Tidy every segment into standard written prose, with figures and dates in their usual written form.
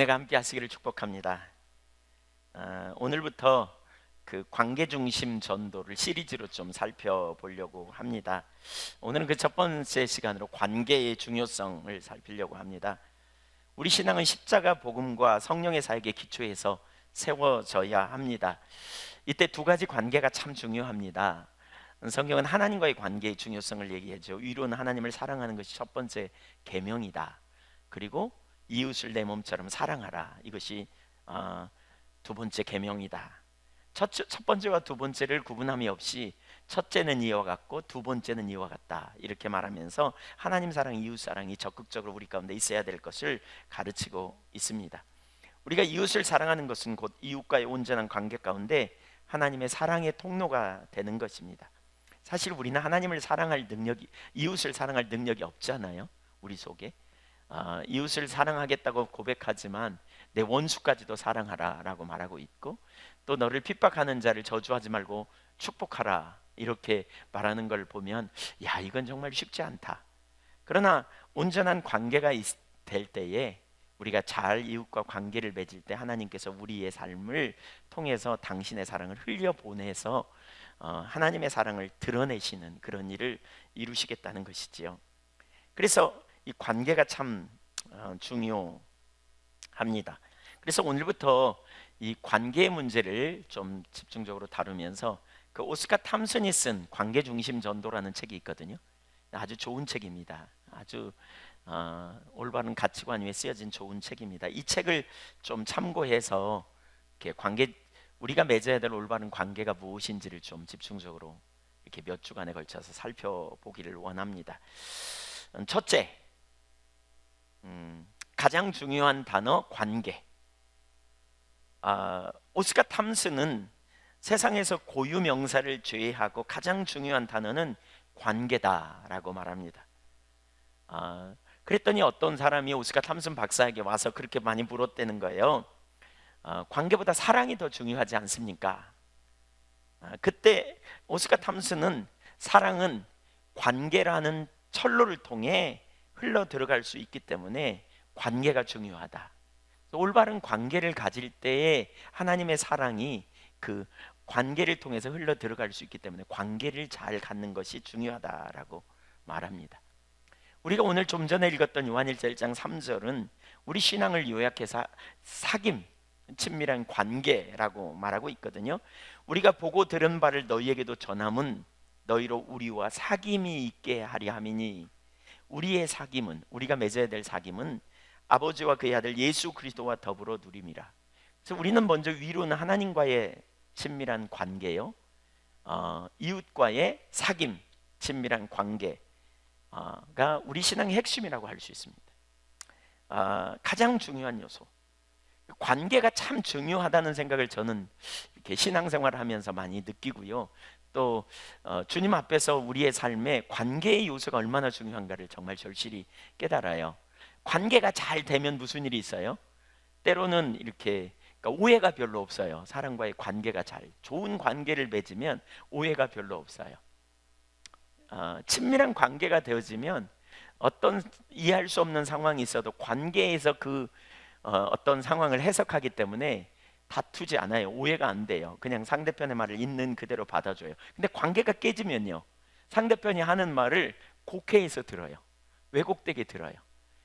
은혜가 함께 하시기를 축복합니다. 오늘부터 그 관계 중심 전도를 시리즈로 좀 살펴보려고 합니다. 오늘은 그 첫 번째 시간으로 관계의 중요성을 살피려고 합니다. 우리 신앙은 십자가 복음과 성령의 사역에 기초해서 세워져야 합니다. 이때 두 가지 관계가 참 중요합니다. 성경은 하나님과의 관계의 중요성을 얘기하죠. 위로는 하나님을 사랑하는 것이 첫 번째 계명이다. 그리고 이웃을 내 몸처럼 사랑하라. 이것이 두 번째 계명이다. 첫 번째와 두 번째를 구분함이 없이 첫째는 이와 같고 두 번째는 이와 같다. 이렇게 말하면서 하나님 사랑, 이웃 사랑이 적극적으로 우리 가운데 있어야 될 것을 가르치고 있습니다. 우리가 이웃을 사랑하는 것은 곧 이웃과의 온전한 관계 가운데 하나님의 사랑의 통로가 되는 것입니다. 사실 우리는 하나님을 사랑할 능력이, 이웃을 사랑할 능력이 없잖아요. 우리 속에 이웃을 사랑하겠다고 고백하지만 내 원수까지도 사랑하라 라고 말하고 있고, 또 너를 핍박하는 자를 저주하지 말고 축복하라 이렇게 말하는 걸 보면 야, 이건 정말 쉽지 않다. 그러나 온전한 관계가 될 때에, 우리가 잘 이웃과 관계를 맺을 때 하나님께서 우리의 삶을 통해서 당신의 사랑을 흘려보내서 하나님의 사랑을 드러내시는 그런 일을 이루시겠다는 것이지요. 그래서 이 관계가 참 중요합니다. 그래서 오늘부터 이 관계의 문제를 좀 집중적으로 다루면서, 그 오스카 탐슨이 쓴 관계 중심 전도라는 책이 있거든요. 아주 좋은 책입니다. 아주 올바른 가치관 위에 쓰여진 좋은 책입니다. 이 책을 좀 참고해서 이렇게 우리가 맺어야 될 올바른 관계가 무엇인지를 좀 집중적으로 이렇게 몇 주간에 걸쳐서 살펴보기를 원합니다. 첫째, 가장 중요한 단어 관계. 오스카 탐슨은 세상에서 고유 명사를 제외하고 가장 중요한 단어는 관계다라고 말합니다. 그랬더니 어떤 사람이 오스카 탐슨 박사에게 와서 그렇게 많이 물었다는 거예요. 관계보다 사랑이 더 중요하지 않습니까? 그때 오스카 탐슨은 사랑은 관계라는 철로를 통해 흘러 들어갈 수 있기 때문에 관계가 중요하다. 올바른 관계를 가질 때에 하나님의 사랑이 그 관계를 통해서 흘러 들어갈 수 있기 때문에 관계를 잘 갖는 것이 중요하다라고 말합니다. 우리가 오늘 좀 전에 읽었던 요한일서 1장 3절은 우리 신앙을 요약해서 사귐, 친밀한 관계라고 말하고 있거든요. 우리가 보고 들은 바를 너희에게도 전함은 너희로 우리와 사귐이 있게 하려 함이니, 우리의 사귐은, 우리가 맺어야 될 사귐은 아버지와 그의 아들 예수 그리스도와 더불어 누림이라. 그래서 우리는 먼저 위로는 하나님과의 친밀한 관계요, 이웃과의 사귐, 친밀한 관계가 우리 신앙의 핵심이라고 할 수 있습니다. 가장 중요한 요소, 관계가 참 중요하다는 생각을 저는 이렇게 신앙생활을 하면서 많이 느끼고요. 또 주님 앞에서 우리의 삶에 관계의 요소가 얼마나 중요한가를 정말 절실히 깨달아요. 관계가 잘 되면 무슨 일이 있어요? 때로는 이렇게, 그러니까 오해가 별로 없어요. 사람과의 관계가 좋은 관계를 맺으면 오해가 별로 없어요. 친밀한 관계가 되어지면 어떤 이해할 수 없는 상황이 있어도 관계에서 어떤 상황을 해석하기 때문에 다투지 않아요. 오해가 안 돼요. 그냥 상대편의 말을 있는 그대로 받아줘요. 근데 관계가 깨지면요, 상대편이 하는 말을 곡해해서 들어요. 왜곡되게 들어요.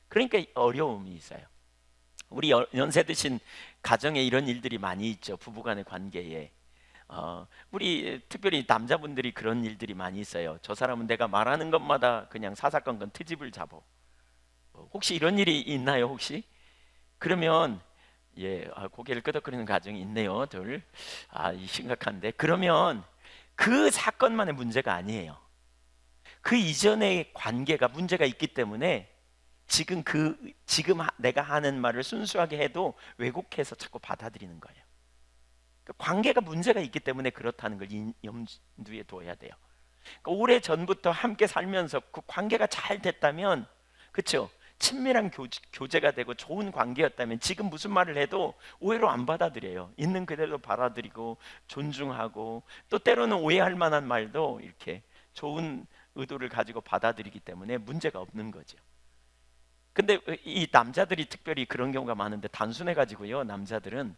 그러니까 어려움이 있어요. 우리 연세 드신 가정에 이런 일들이 많이 있죠. 부부간의 관계에. 우리 특별히 남자분들이 그런 일들이 많이 있어요. 저 사람은 내가 말하는 것마다 그냥 사사건건 트집을 잡아. 혹시 이런 일이 있나요? 혹시? 그러면 고개를 끄덕거리는 가정이 있네요. 심각한데. 그러면 그 사건만의 문제가 아니에요. 그 이전의 관계가 문제가 있기 때문에 지금 내가 하는 말을 순수하게 해도 왜곡해서 자꾸 받아들이는 거예요. 그러니까 관계가 문제가 있기 때문에 그렇다는 걸 염두에 둬야 돼요. 그러니까 오래 전부터 함께 살면서 그 관계가 잘 됐다면, 그렇죠? 친밀한 교제가 되고 좋은 관계였다면 지금 무슨 말을 해도 오해로 안 받아들여요. 있는 그대로 받아들이고 존중하고, 또 때로는 오해할 만한 말도 이렇게 좋은 의도를 가지고 받아들이기 때문에 문제가 없는 거죠. 근데 이 남자들이 특별히 그런 경우가 많은데 단순해 가지고요. 남자들은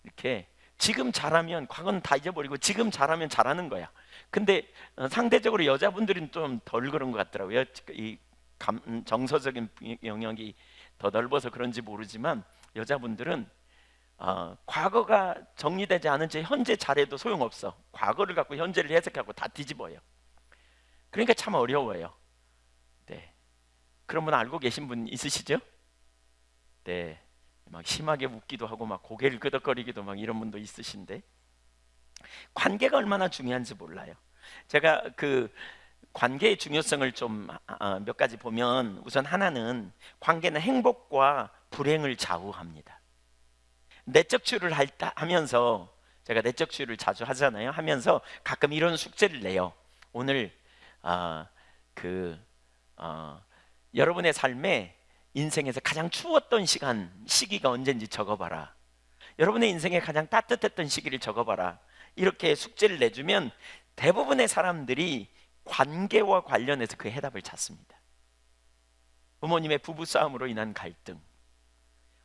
이렇게 지금 잘하면 과거는 다 잊어버리고 지금 잘하면 잘하는 거야. 근데 상대적으로 여자분들은 좀 덜 그런 것 같더라고요. 이 정서적인 영역이 더 넓어서 그런지 모르지만 여자분들은 과거가 정리되지 않은 채 현재 잘해도 소용없어. 과거를 갖고 현재를 해석하고 다 뒤집어요. 그러니까 참 어려워요. 네. 그런 분 알고 계신 분 있으시죠? 네. 막 심하게 웃기도 하고 막 고개를 끄덕거리기도 막 이런 분도 있으신데 관계가 얼마나 중요한지 몰라요. 제가 그 관계의 중요성을 좀 몇 가지 보면 우선 하나는 관계는 행복과 불행을 좌우합니다. 내적 치유를 하면서 제가 내적 치유를 자주 하잖아요. 하면서 가끔 이런 숙제를 내요. 오늘 여러분의 삶에 인생에서 가장 추웠던 시기가 언제인지 적어봐라. 여러분의 인생에 가장 따뜻했던 시기를 적어봐라. 이렇게 숙제를 내주면 대부분의 사람들이 관계와 관련해서 그 해답을 찾습니다. 부모님의 부부싸움으로 인한 갈등,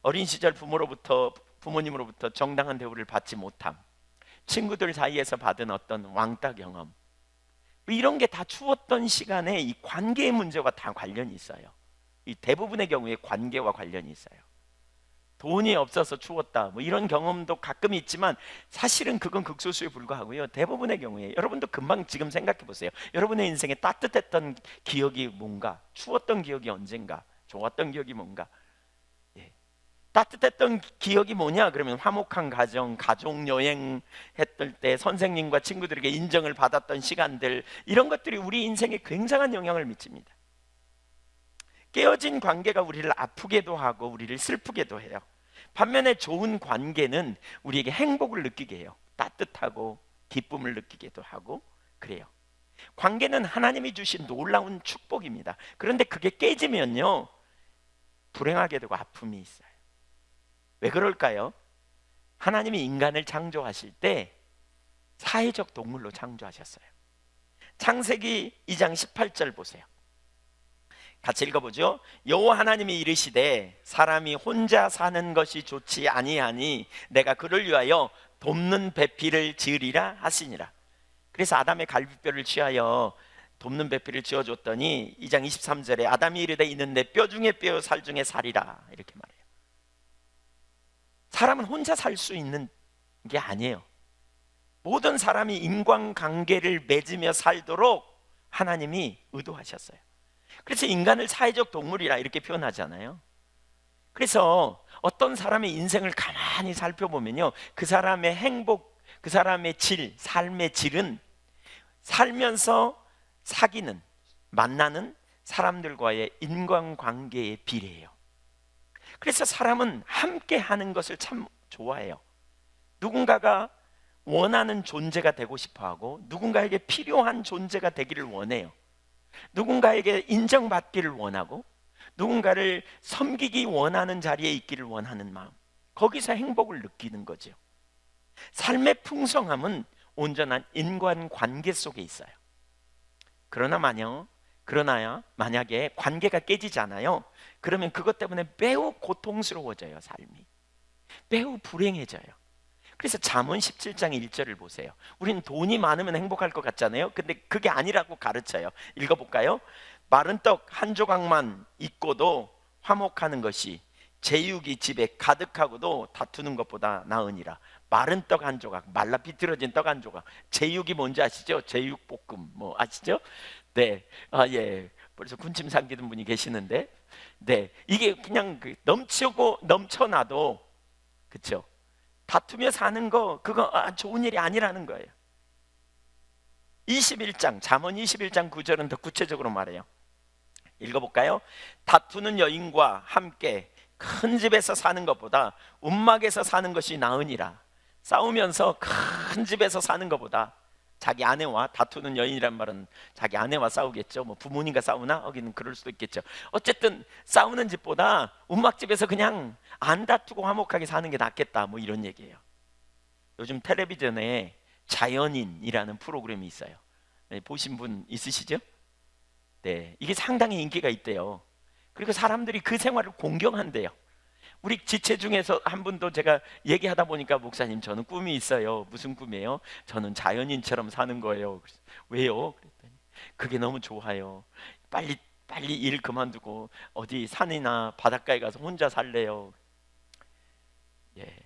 어린 시절 부모님으로부터 정당한 대우를 받지 못함, 친구들 사이에서 받은 어떤 왕따 경험, 이런 게 다 추웠던 시간에 이 관계의 문제와 다 관련이 있어요. 이 대부분의 경우에 관계와 관련이 있어요. 돈이 없어서 추웠다 뭐 이런 경험도 가끔 있지만 사실은 그건 극소수에 불과하고요. 대부분의 경우에 여러분도 금방 지금 생각해 보세요. 여러분의 인생에 따뜻했던 기억이 뭔가, 추웠던 기억이 언젠가, 좋았던 기억이 뭔가. 따뜻했던 기억이 뭐냐? 그러면 화목한 가정, 가족 여행 했을 때 선생님과 친구들에게 인정을 받았던 시간들, 이런 것들이 우리 인생에 굉장한 영향을 미칩니다. 깨어진 관계가 우리를 아프게도 하고 우리를 슬프게도 해요. 반면에 좋은 관계는 우리에게 행복을 느끼게 해요. 따뜻하고 기쁨을 느끼게도 하고 그래요. 관계는 하나님이 주신 놀라운 축복입니다. 그런데 그게 깨지면요, 불행하게 되고 아픔이 있어요. 왜 그럴까요? 하나님이 인간을 창조하실 때 사회적 동물로 창조하셨어요. 창세기 2장 18절 보세요. 같이 읽어보죠. 여호와 하나님이 이르시되 사람이 혼자 사는 것이 좋지 아니하니 내가 그를 위하여 돕는 배필을 지으리라 하시니라. 그래서 아담의 갈비뼈를 취하여 돕는 배필을 지어줬더니 2장 23절에 아담이 이르되 이는 내 뼈 중에 뼈 살 중에 살이라 이렇게 말해요. 사람은 혼자 살 수 있는 게 아니에요. 모든 사람이 인간관계를 맺으며 살도록 하나님이 의도하셨어요. 그래서 인간을 사회적 동물이라 이렇게 표현하잖아요. 그래서 어떤 사람의 인생을 가만히 살펴보면요, 그 사람의 행복, 그 사람의 질, 삶의 질은 살면서 사귀는, 만나는 사람들과의 인간관계에 비례해요. 그래서 사람은 함께 하는 것을 참 좋아해요. 누군가가 원하는 존재가 되고 싶어하고 누군가에게 필요한 존재가 되기를 원해요. 누군가에게 인정받기를 원하고 누군가를 섬기기 원하는 자리에 있기를 원하는 마음, 거기서 행복을 느끼는 거죠. 삶의 풍성함은 온전한 인간관계 속에 있어요. 그러나 만약에 관계가 깨지잖아요. 그러면 그것 때문에 매우 고통스러워져요. 삶이 매우 불행해져요. 그래서 잠언 17장 1절을 보세요. 우리는 돈이 많으면 행복할 것 같잖아요. 근데 그게 아니라고 가르쳐요. 읽어볼까요? 마른 떡 한 조각만 있고도 화목하는 것이 제육이 집에 가득하고도 다투는 것보다 나으니라. 마른 떡 한 조각, 말라 비틀어진 떡 한 조각. 제육이 뭔지 아시죠? 제육볶음 뭐 아시죠? 네, 예. 벌써 군침 삼기는 분이 계시는데, 네, 이게 그냥 넘치고 넘쳐나도, 그렇죠? 다투며 사는 거 그거 좋은 일이 아니라는 거예요. 21장 잠언 21장 9절은 더 구체적으로 말해요. 읽어볼까요? 다투는 여인과 함께 큰 집에서 사는 것보다 움막에서 사는 것이 나으니라. 싸우면서 큰 집에서 사는 것보다, 자기 아내와 다투는 여인이란 말은 자기 아내와 싸우겠죠. 뭐 부모님과 싸우나? 여기는 그럴 수도 있겠죠. 어쨌든 싸우는 집보다 움막집에서 그냥 안 다투고 화목하게 사는 게 낫겠다, 뭐 이런 얘기예요. 요즘 텔레비전에 자연인이라는 프로그램이 있어요. 네, 보신 분 있으시죠? 네, 이게 상당히 인기가 있대요. 그리고 사람들이 그 생활을 공경한대요. 우리 지체 중에서 한 분도 제가 얘기하다 보니까 목사님 저는 꿈이 있어요. 무슨 꿈이에요? 저는 자연인처럼 사는 거예요. 그래서 왜요? 그랬더니 그게 너무 좋아요. 빨리 빨리 일 그만두고 어디 산이나 바닷가에 가서 혼자 살래요. 예,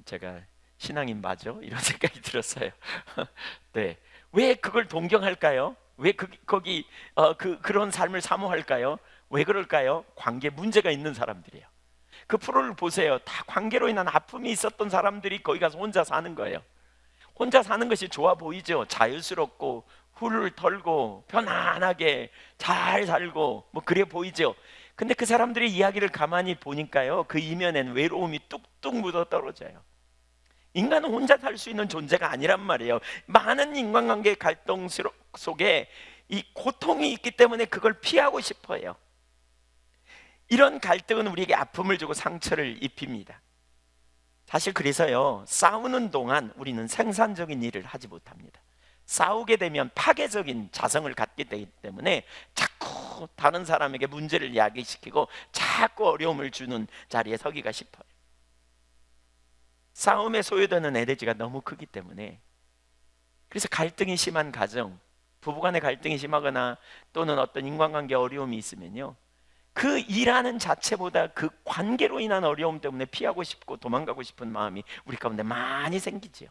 제가 신앙인 맞아? 이런 생각이 들었어요. 네, 왜 그걸 동경할까요? 왜 거기 그런 삶을 사모할까요? 왜 그럴까요? 관계 문제가 있는 사람들이에요. 그 프로를 보세요. 다 관계로 인한 아픔이 있었던 사람들이 거기 가서 혼자 사는 거예요. 혼자 사는 것이 좋아 보이죠. 자유스럽고 훌을 털고 편안하게 잘 살고 뭐 그래 보이죠. 근데 그 사람들의 이야기를 가만히 보니까요, 그 이면엔 외로움이 뚝뚝 묻어 떨어져요. 인간은 혼자 살 수 있는 존재가 아니란 말이에요. 많은 인간관계 갈등 속에 이 고통이 있기 때문에 그걸 피하고 싶어요. 이런 갈등은 우리에게 아픔을 주고 상처를 입힙니다. 사실 그래서요, 싸우는 동안 우리는 생산적인 일을 하지 못합니다. 싸우게 되면 파괴적인 자성을 갖게 되기 때문에 자꾸 다른 사람에게 문제를 야기시키고 자꾸 어려움을 주는 자리에 서기가 싶어요. 싸움에 소요되는 에너지가 너무 크기 때문에. 그래서 갈등이 심한 가정, 부부간의 갈등이 심하거나 또는 어떤 인간관계 어려움이 있으면요, 그 일하는 자체보다 그 관계로 인한 어려움 때문에 피하고 싶고 도망가고 싶은 마음이 우리 가운데 많이 생기지요.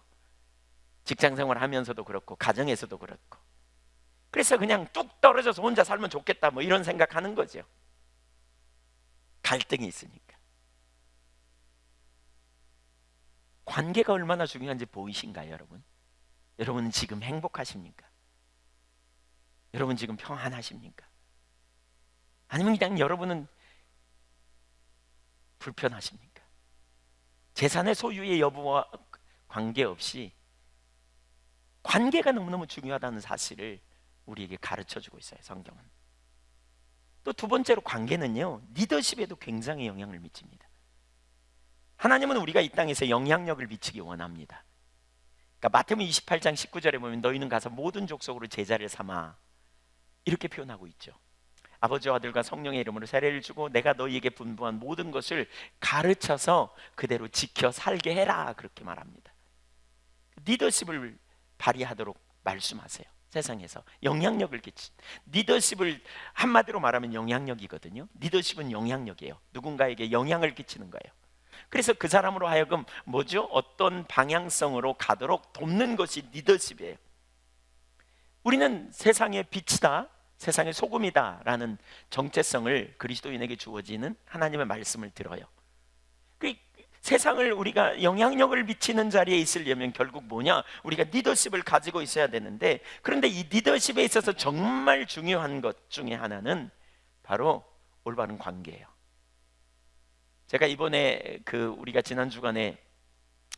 직장생활 하면서도 그렇고 가정에서도 그렇고. 그래서 그냥 뚝 떨어져서 혼자 살면 좋겠다 뭐 이런 생각하는 거죠. 갈등이 있으니까. 관계가 얼마나 중요한지 보이신가요, 여러분? 여러분은 지금 행복하십니까? 여러분 지금 평안하십니까? 아니면 그냥 여러분은 불편하십니까? 재산의 소유의 여부와 관계없이 관계가 너무너무 중요하다는 사실을 우리에게 가르쳐주고 있어요, 성경은. 또 두 번째로 관계는요, 리더십에도 굉장히 영향을 미칩니다. 하나님은 우리가 이 땅에서 영향력을 미치기 원합니다. 그러니까 마태복음 28장 19절에 보면 너희는 가서 모든 족속으로 제자를 삼아 이렇게 표현하고 있죠. 아버지와 아들과 성령의 이름으로 세례를 주고 내가 너희에게 분부한 모든 것을 가르쳐서 그대로 지켜 살게 해라, 그렇게 말합니다. 리더십을 발휘하도록 말씀하세요. 세상에서 영향력을 끼친 리더십을 한마디로 말하면 영향력이거든요. 리더십은 영향력이에요. 누군가에게 영향을 끼치는 거예요. 그래서 그 사람으로 하여금 뭐죠? 어떤 방향성으로 가도록 돕는 것이 리더십이에요. 우리는 세상의 빛이다, 세상의 소금이다 라는 정체성을 그리스도인에게 주어지는 하나님의 말씀을 들어요. 세상을 우리가 영향력을 미치는 자리에 있으려면 결국 뭐냐? 우리가 리더십을 가지고 있어야 되는데, 그런데 이 리더십에 있어서 정말 중요한 것 중에 하나는 바로 올바른 관계예요. 제가 이번에 우리가 지난 주간에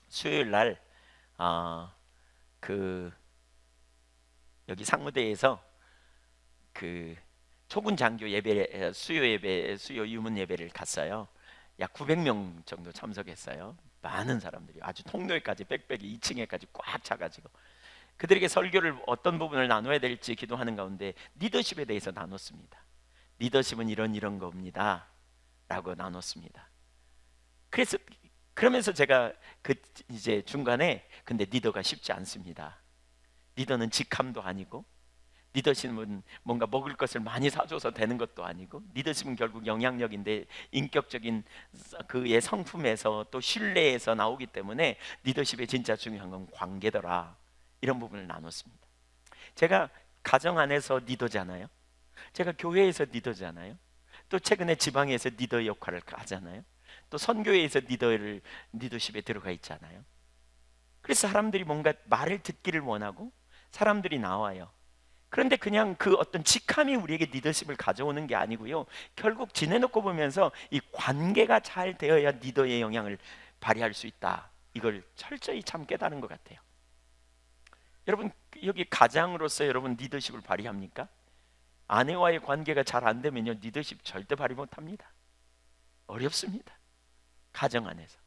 수요일 날 여기 상무대에서 초군 장교 예배, 수요 유문 예배를 갔어요. 약 900명 정도 참석했어요. 많은 사람들이 아주 통로에까지 빽빽이 2층에까지 꽉 차가지고 그들에게 설교를 어떤 부분을 나눠야 될지 기도하는 가운데 리더십에 대해서 나눴습니다. 리더십은 이런 겁니다 라고 나눴습니다. 그러면서 제가 이제 중간에 근데 리더가 쉽지 않습니다. 리더는 직함도 아니고, 리더십은 뭔가 먹을 것을 많이 사줘서 되는 것도 아니고, 리더십은 결국 영향력인데 인격적인 그의 성품에서 또 신뢰에서 나오기 때문에 리더십의 진짜 중요한 건 관계더라, 이런 부분을 나눴습니다. 제가 가정 안에서 리더잖아요. 제가 교회에서 리더잖아요. 또 최근에 지방에서 리더 역할을 하잖아요. 또 선교회에서 리더십에 들어가 있잖아요. 그래서 사람들이 뭔가 말을 듣기를 원하고 사람들이 나와요. 그런데 그냥 그 어떤 직함이 우리에게 리더십을 가져오는 게 아니고요, 결국 지내놓고 보면서 이 관계가 잘 되어야 리더의 영향을 발휘할 수 있다, 이걸 철저히 참 깨달은 것 같아요. 여러분, 여기 가장으로서 여러분 리더십을 발휘합니까? 아내와의 관계가 잘 안 되면요, 리더십 절대 발휘 못합니다. 어렵습니다. 가정 안에서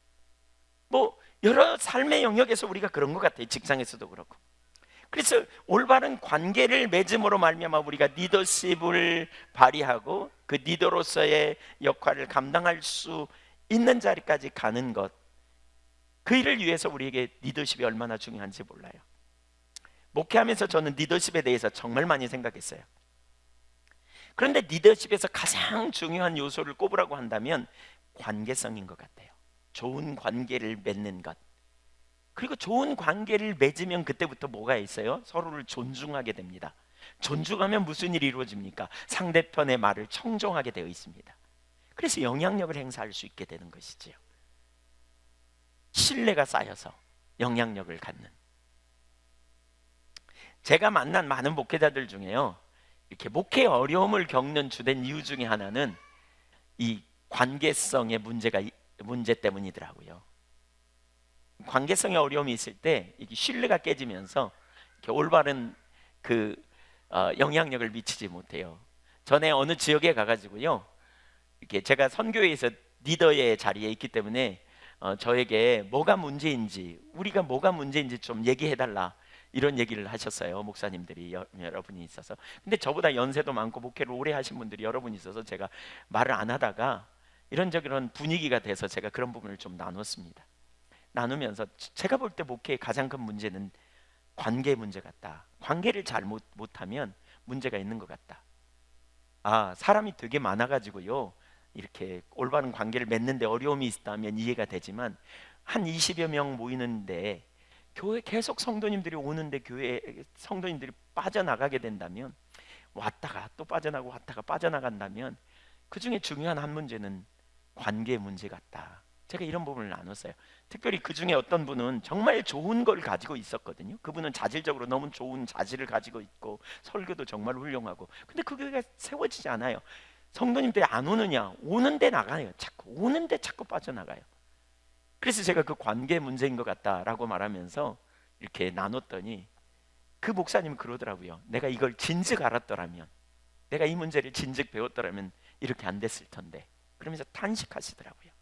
뭐 여러 삶의 영역에서 우리가 그런 것 같아요. 직장에서도 그렇고. 그래서 올바른 관계를 맺음으로 말미암아 우리가 리더십을 발휘하고 그 리더로서의 역할을 감당할 수 있는 자리까지 가는 것, 그 일을 위해서 우리에게 리더십이 얼마나 중요한지 몰라요. 목회하면서 저는 리더십에 대해서 정말 많이 생각했어요. 그런데 리더십에서 가장 중요한 요소를 꼽으라고 한다면 관계성인 것 같아요. 좋은 관계를 맺는 것. 그리고 좋은 관계를 맺으면 그때부터 뭐가 있어요? 서로를 존중하게 됩니다. 존중하면 무슨 일이 이루어집니까? 상대편의 말을 청종하게 되어 있습니다. 그래서 영향력을 행사할 수 있게 되는 것이지요. 신뢰가 쌓여서 영향력을 갖는. 제가 만난 많은 목회자들 중에요, 이렇게 목회 어려움을 겪는 주된 이유 중에 하나는 이 관계성의 문제 때문이더라고요. 관계성의 어려움이 있을 때 이게 신뢰가 깨지면서 이렇게 올바른 영향력을 미치지 못해요. 전에 어느 지역에 가가지고요, 이렇게 제가 선교회에서 리더의 자리에 있기 때문에 저에게 우리가 뭐가 문제인지 좀 얘기해달라, 이런 얘기를 하셨어요. 목사님들이 여러분이 있어서. 근데 저보다 연세도 많고 목회를 오래 하신 분들이 여러분이 있어서 제가 말을 안 하다가 이런 분위기가 돼서 제가 그런 부분을 좀 나눴습니다. 나누면서 제가 볼 때 목회의 가장 큰 문제는 관계 문제 같다. 관계를 잘 못하면 문제가 있는 것 같다. 사람이 되게 많아가지고요, 이렇게 올바른 관계를 맺는데 어려움이 있다면 이해가 되지만 한 20여 명 모이는데 교회 계속 성도님들이 오는데 교회 성도님들이 빠져나가게 된다면, 왔다가 또 빠져나가고 왔다가 빠져나간다면 그 중에 중요한 한 문제는 관계 문제 같다. 제가 이런 부분을 나눴어요. 특별히 그 중에 어떤 분은 정말 좋은 걸 가지고 있었거든요. 그분은 자질적으로 너무 좋은 자질을 가지고 있고 설교도 정말 훌륭하고, 근데 그 교회가 세워지지 않아요. 성도님들이 안 오느냐? 오는데 나가요. 오는데 자꾸 빠져나가요. 그래서 제가 그 관계 문제인 것 같다라고 말하면서 이렇게 나눴더니 그 목사님은 그러더라고요. 내가 이걸 진즉 알았더라면, 내가 이 문제를 진즉 배웠더라면 이렇게 안 됐을 텐데, 그러면서 탄식하시더라고요.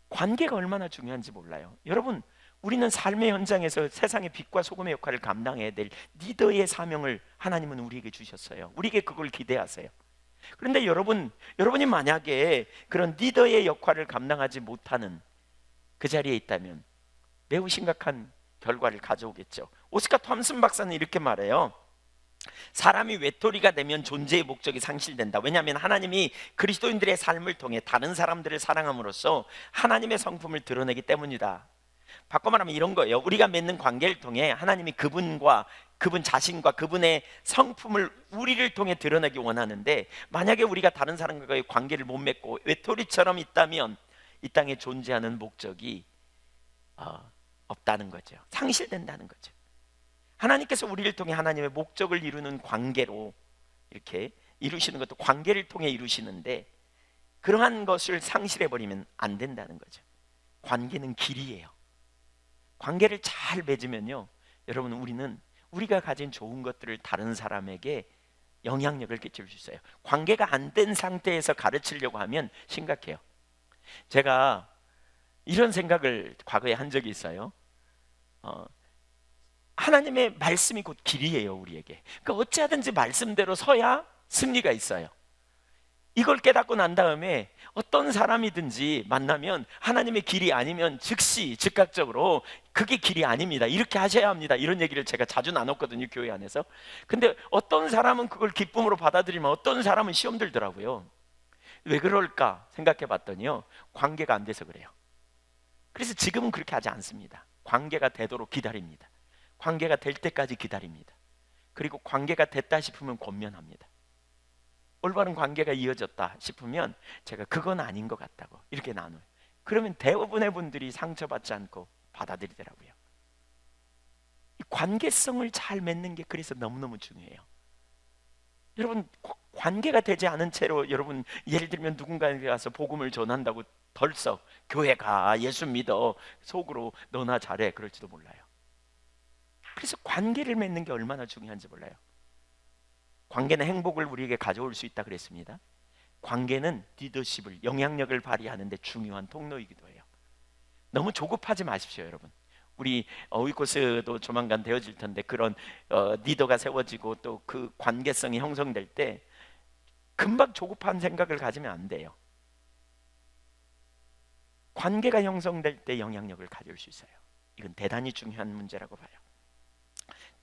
관계가 얼마나 중요한지 몰라요. 여러분, 우리는 삶의 현장에서 세상의 빛과 소금의 역할을 감당해야 될 리더의 사명을 하나님은 우리에게 주셨어요. 우리에게 그걸 기대하세요. 그런데 여러분이 만약에 그런 리더의 역할을 감당하지 못하는 그 자리에 있다면 매우 심각한 결과를 가져오겠죠. 오스카 톰슨 박사는 이렇게 말해요. 사람이 외톨이가 되면 존재의 목적이 상실된다. 왜냐하면 하나님이 그리스도인들의 삶을 통해 다른 사람들을 사랑함으로써 하나님의 성품을 드러내기 때문이다. 바꿔 말하면 이런 거예요. 우리가 맺는 관계를 통해 하나님이 그분 자신과 그분의 성품을 우리를 통해 드러내기 원하는데, 만약에 우리가 다른 사람과의 관계를 못 맺고 외톨이처럼 있다면 이 땅에 존재하는 목적이 없다는 거죠. 상실된다는 거죠. 하나님께서 우리를 통해 하나님의 목적을 이루는 관계로 이렇게 이루시는 것도 관계를 통해 이루시는데, 그러한 것을 상실해버리면 안 된다는 거죠. 관계는 길이에요. 관계를 잘 맺으면요, 여러분, 우리가 가진 좋은 것들을 다른 사람에게 영향력을 끼칠 수 있어요. 관계가 안 된 상태에서 가르치려고 하면 심각해요. 제가 이런 생각을 과거에 한 적이 있어요. 하나님의 말씀이 곧 길이에요, 우리에게. 그러니까 어찌하든지 말씀대로 서야 승리가 있어요. 이걸 깨닫고 난 다음에 어떤 사람이든지 만나면 하나님의 길이 아니면 즉각적으로 그게 길이 아닙니다, 이렇게 하셔야 합니다, 이런 얘기를 제가 자주 나눴거든요, 교회 안에서. 근데 어떤 사람은 그걸 기쁨으로 받아들이면 어떤 사람은 시험 들더라고요. 왜 그럴까 생각해 봤더니요, 관계가 안 돼서 그래요. 그래서 지금은 그렇게 하지 않습니다. 관계가 되도록 기다립니다. 관계가 될 때까지 기다립니다. 그리고 관계가 됐다 싶으면 권면합니다. 올바른 관계가 이어졌다 싶으면 제가 그건 아닌 것 같다고 이렇게 나눠요. 그러면 대부분의 분들이 상처받지 않고 받아들이더라고요. 이 관계성을 잘 맺는 게 그래서 너무너무 중요해요. 여러분, 관계가 되지 않은 채로 여러분, 예를 들면 누군가에게 가서 복음을 전한다고 덜썩 교회 가, 예수 믿어, 속으로 너나 잘해, 그럴지도 몰라요. 그래서 관계를 맺는 게 얼마나 중요한지 몰라요. 관계는 행복을 우리에게 가져올 수 있다 그랬습니다. 관계는 리더십을, 영향력을 발휘하는 데 중요한 통로이기도 해요. 너무 조급하지 마십시오, 여러분. 우리 위코스도 조만간 되어질 텐데 그런 리더가 세워지고 또 그 관계성이 형성될 때 금방 조급한 생각을 가지면 안 돼요. 관계가 형성될 때 영향력을 가질 수 있어요. 이건 대단히 중요한 문제라고 봐요.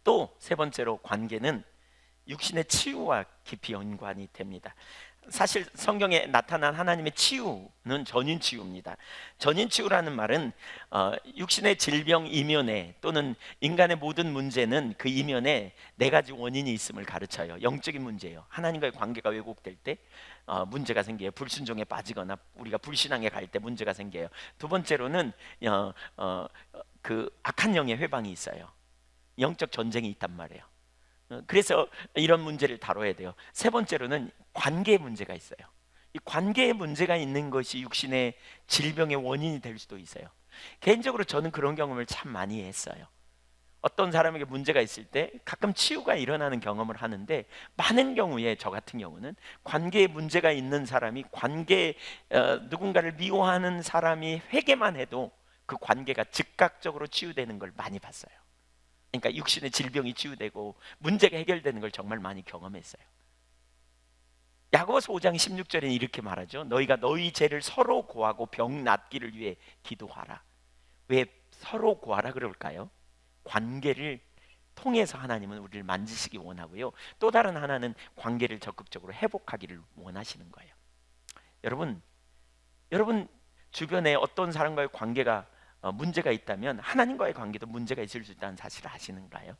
또 세 번째로 관계는 육신의 치유와 깊이 연관이 됩니다. 사실 성경에 나타난 하나님의 치유는 전인치유입니다. 전인치유라는 말은 육신의 질병 이면에 또는 인간의 모든 문제는 그 이면에 네 가지 원인이 있음을 가르쳐요. 영적인 문제예요. 하나님과의 관계가 왜곡될 때 문제가 생겨요. 불순종에 빠지거나 우리가 불신앙에 갈 때 문제가 생겨요. 두 번째로는 그 악한 영의 회방이 있어요. 영적 전쟁이 있단 말이에요. 그래서 이런 문제를 다뤄야 돼요. 세 번째로는 관계의 문제가 있어요. 이 관계의 문제가 있는 것이 육신의 질병의 원인이 될 수도 있어요. 개인적으로 저는 그런 경험을 참 많이 했어요. 어떤 사람에게 문제가 있을 때 가끔 치유가 일어나는 경험을 하는데, 많은 경우에 저 같은 경우는 관계에 문제가 있는 사람이 누군가를 미워하는 사람이 회개만 해도 그 관계가 즉각적으로 치유되는 걸 많이 봤어요. 그러니까 육신의 질병이 치유되고 문제가 해결되는 걸 정말 많이 경험했어요. 야고보서 5장 16절에는 이렇게 말하죠. 너희가 너희 죄를 서로 고하고 병 낫기를 위해 기도하라. 왜 서로 고하라 그럴까요? 관계를 통해서 하나님은 우리를 만지시기 원하고요. 또 다른 하나는 관계를 적극적으로 회복하기를 원하시는 거예요. 여러분 주변에 어떤 사람과의 관계가 문제가 있다면 하나님과의 관계도 문제가 있을 수 있다는 사실을 아시는가요?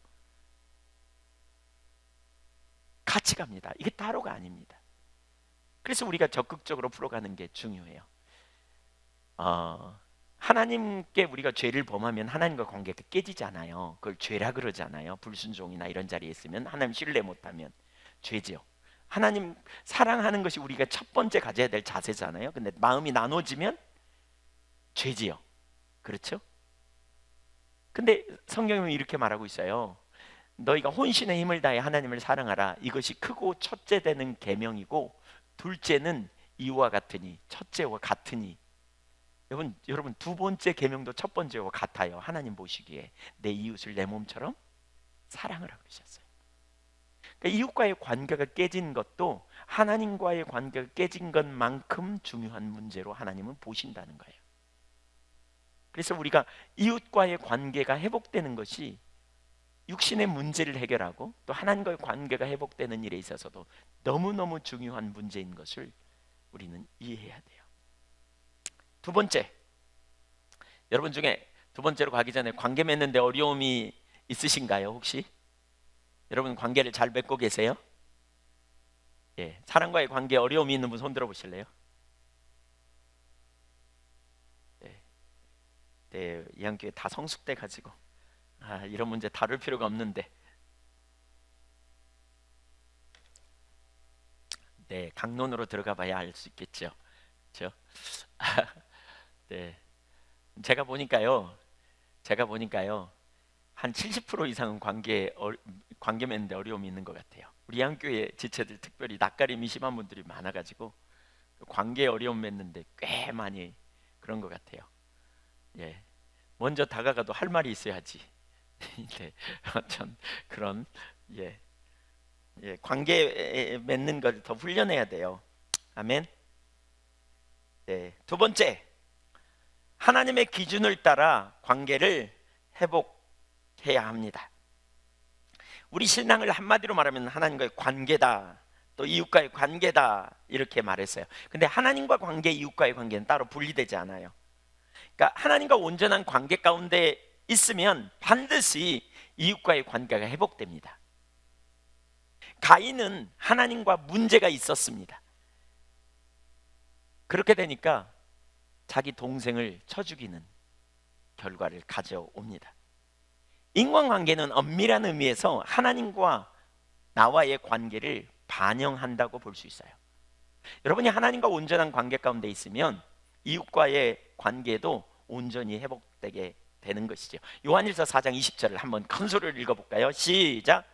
같이 갑니다. 이게 따로가 아닙니다. 그래서 우리가 적극적으로 풀어가는 게 중요해요. 하나님께 우리가 죄를 범하면 하나님과 관계가 깨지잖아요. 그걸 죄라 그러잖아요. 불순종이나 이런 자리에 있으면, 하나님 신뢰 못하면 죄지요. 하나님 사랑하는 것이 우리가 첫 번째 가져야 될 자세잖아요. 근데 마음이 나눠지면 죄지요. 그렇죠? 근데 성경은 이렇게 말하고 있어요. 너희가 혼신의 힘을 다해 하나님을 사랑하라. 이것이 크고 첫째 되는 계명이고, 둘째는 이와 같으니, 첫째와 같으니. 여러분 두 번째 계명도 첫 번째와 같아요. 하나님 보시기에 내 이웃을 내 몸처럼 사랑하라 그러셨어요. 그러니까 이웃과의 관계가 깨진 것도 하나님과의 관계가 깨진 것만큼 중요한 문제로 하나님은 보신다는 거예요. 그래서 우리가 이웃과의 관계가 회복되는 것이 육신의 문제를 해결하고 또 하나님과의 관계가 회복되는 일에 있어서도 너무너무 중요한 문제인 것을 우리는 이해해야 돼요. 두 번째, 여러분 중에 두 번째로 가기 전에 관계 맺는데 어려움이 있으신가요? 혹시? 여러분 관계를 잘 맺고 계세요? 예, 사람과의 관계에 어려움이 있는 분 손 들어 보실래요? 네, 이 한교회 다 성숙돼 가지고 이런 문제 다룰 필요가 없는데, 네, 강론으로 들어가 봐야 알 수 있겠죠. 그렇죠? 네, 제가 보니까요 한 70% 이상은 관계 맺는데 어려움이 있는 것 같아요. 우리 한교회 지체들 특별히 낯가림이 심한 분들이 많아가지고 관계 어려움 맺는데 꽤 많이 그런 것 같아요. 예, 먼저 다가가도 할 말이 있어야지. 네, 어떤 그런 관계 맺는 걸 더 훈련해야 돼요. 아멘. 네, 두 번째, 하나님의 기준을 따라 관계를 회복해야 합니다. 우리 신앙을 한마디로 말하면 하나님과의 관계다, 또 이웃과의 관계다, 이렇게 말했어요. 근데 하나님과 관계, 이웃과의 관계는 따로 분리되지 않아요. 그러니까 하나님과 온전한 관계 가운데 있으면 반드시 이웃과의 관계가 회복됩니다. 가인은 하나님과 문제가 있었습니다. 그렇게 되니까 자기 동생을 쳐 죽이는 결과를 가져옵니다. 인간관계는 엄밀한 의미에서 하나님과 나와의 관계를 반영한다고 볼 수 있어요. 여러분이 하나님과 온전한 관계 가운데 있으면 이웃과의 관계도 온전히 회복되게 되는 것이죠. 요한일서 4장 20절을 한번 큰 소리로 읽어볼까요? 시작.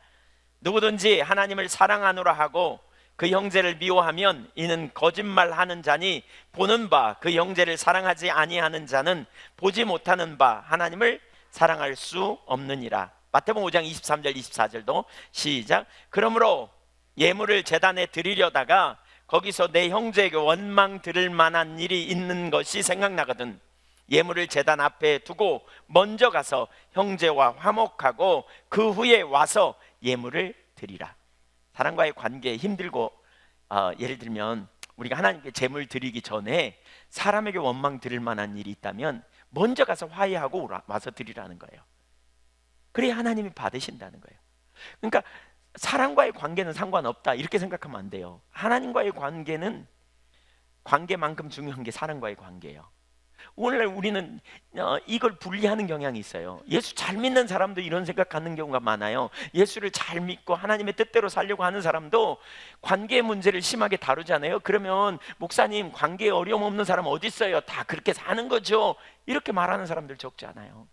누구든지 하나님을 사랑하노라 하고 그 형제를 미워하면 이는 거짓말하는 자니, 보는 바 그 형제를 사랑하지 아니하는 자는 보지 못하는 바 하나님을 사랑할 수 없느니라. 마태복음 5장 23절 24절도 시작. 그러므로 예물을 제단에 드리려다가 거기서 내 형제에게 원망 들을 만한 일이 있는 것이 생각나거든 예물을 제단 앞에 두고 먼저 가서 형제와 화목하고 그 후에 와서 예물을 드리라. 사람과의 관계에 힘들고 예를 들면 우리가 하나님께 제물 드리기 전에 사람에게 원망 들을 만한 일이 있다면 먼저 가서 화해하고 와서 드리라는 거예요. 그래야 하나님이 받으신다는 거예요. 그러니까 사람과의 관계는 상관없다 이렇게 생각하면 안 돼요. 하나님과의 관계는 관계만큼 중요한 게 사람과의 관계예요. 오늘날 우리는 이걸 분리하는 경향이 있어요. 예수 잘 믿는 사람도 이런 생각 갖는 경우가 많아요. 예수를 잘 믿고 하나님의 뜻대로 살려고 하는 사람도 관계 문제를 심하게 다루잖아요. 그러면 목사님 관계에 어려움 없는 사람 어디 있어요? 다 그렇게 사는 거죠. 이렇게 말하는 사람들 적지 않아요.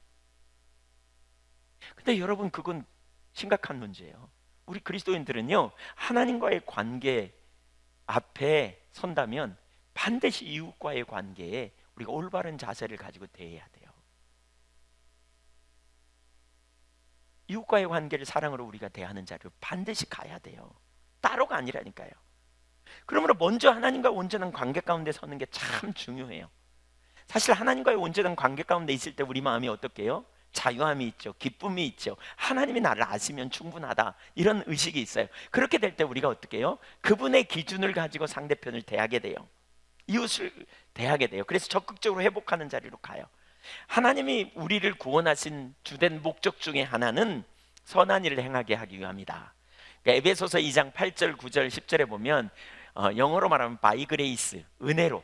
근데 여러분 그건 심각한 문제예요. 우리 그리스도인들은요 하나님과의 관계 앞에 선다면 반드시 이웃과의 관계에 우리가 올바른 자세를 가지고 대해야 돼요. 이웃과의 관계를 사랑으로 우리가 대하는 자리로 반드시 가야 돼요. 따로가 아니라니까요. 그러므로 먼저 하나님과 온전한 관계 가운데 서는 게 참 중요해요. 사실 하나님과의 온전한 관계 가운데 있을 때 우리 마음이 어떻게요? 자유함이 있죠. 기쁨이 있죠. 하나님이 나를 아시면 충분하다 이런 의식이 있어요. 그렇게 될 때 우리가 어떻게 해요? 그분의 기준을 가지고 상대편을 대하게 돼요. 이웃을 대하게 돼요. 그래서 적극적으로 회복하는 자리로 가요. 하나님이 우리를 구원하신 주된 목적 중에 하나는 선한 일을 행하게 하기 위함이다. 그러니까 에베소서 2장 8절 9절 10절에 보면 영어로 말하면 by grace, 은혜로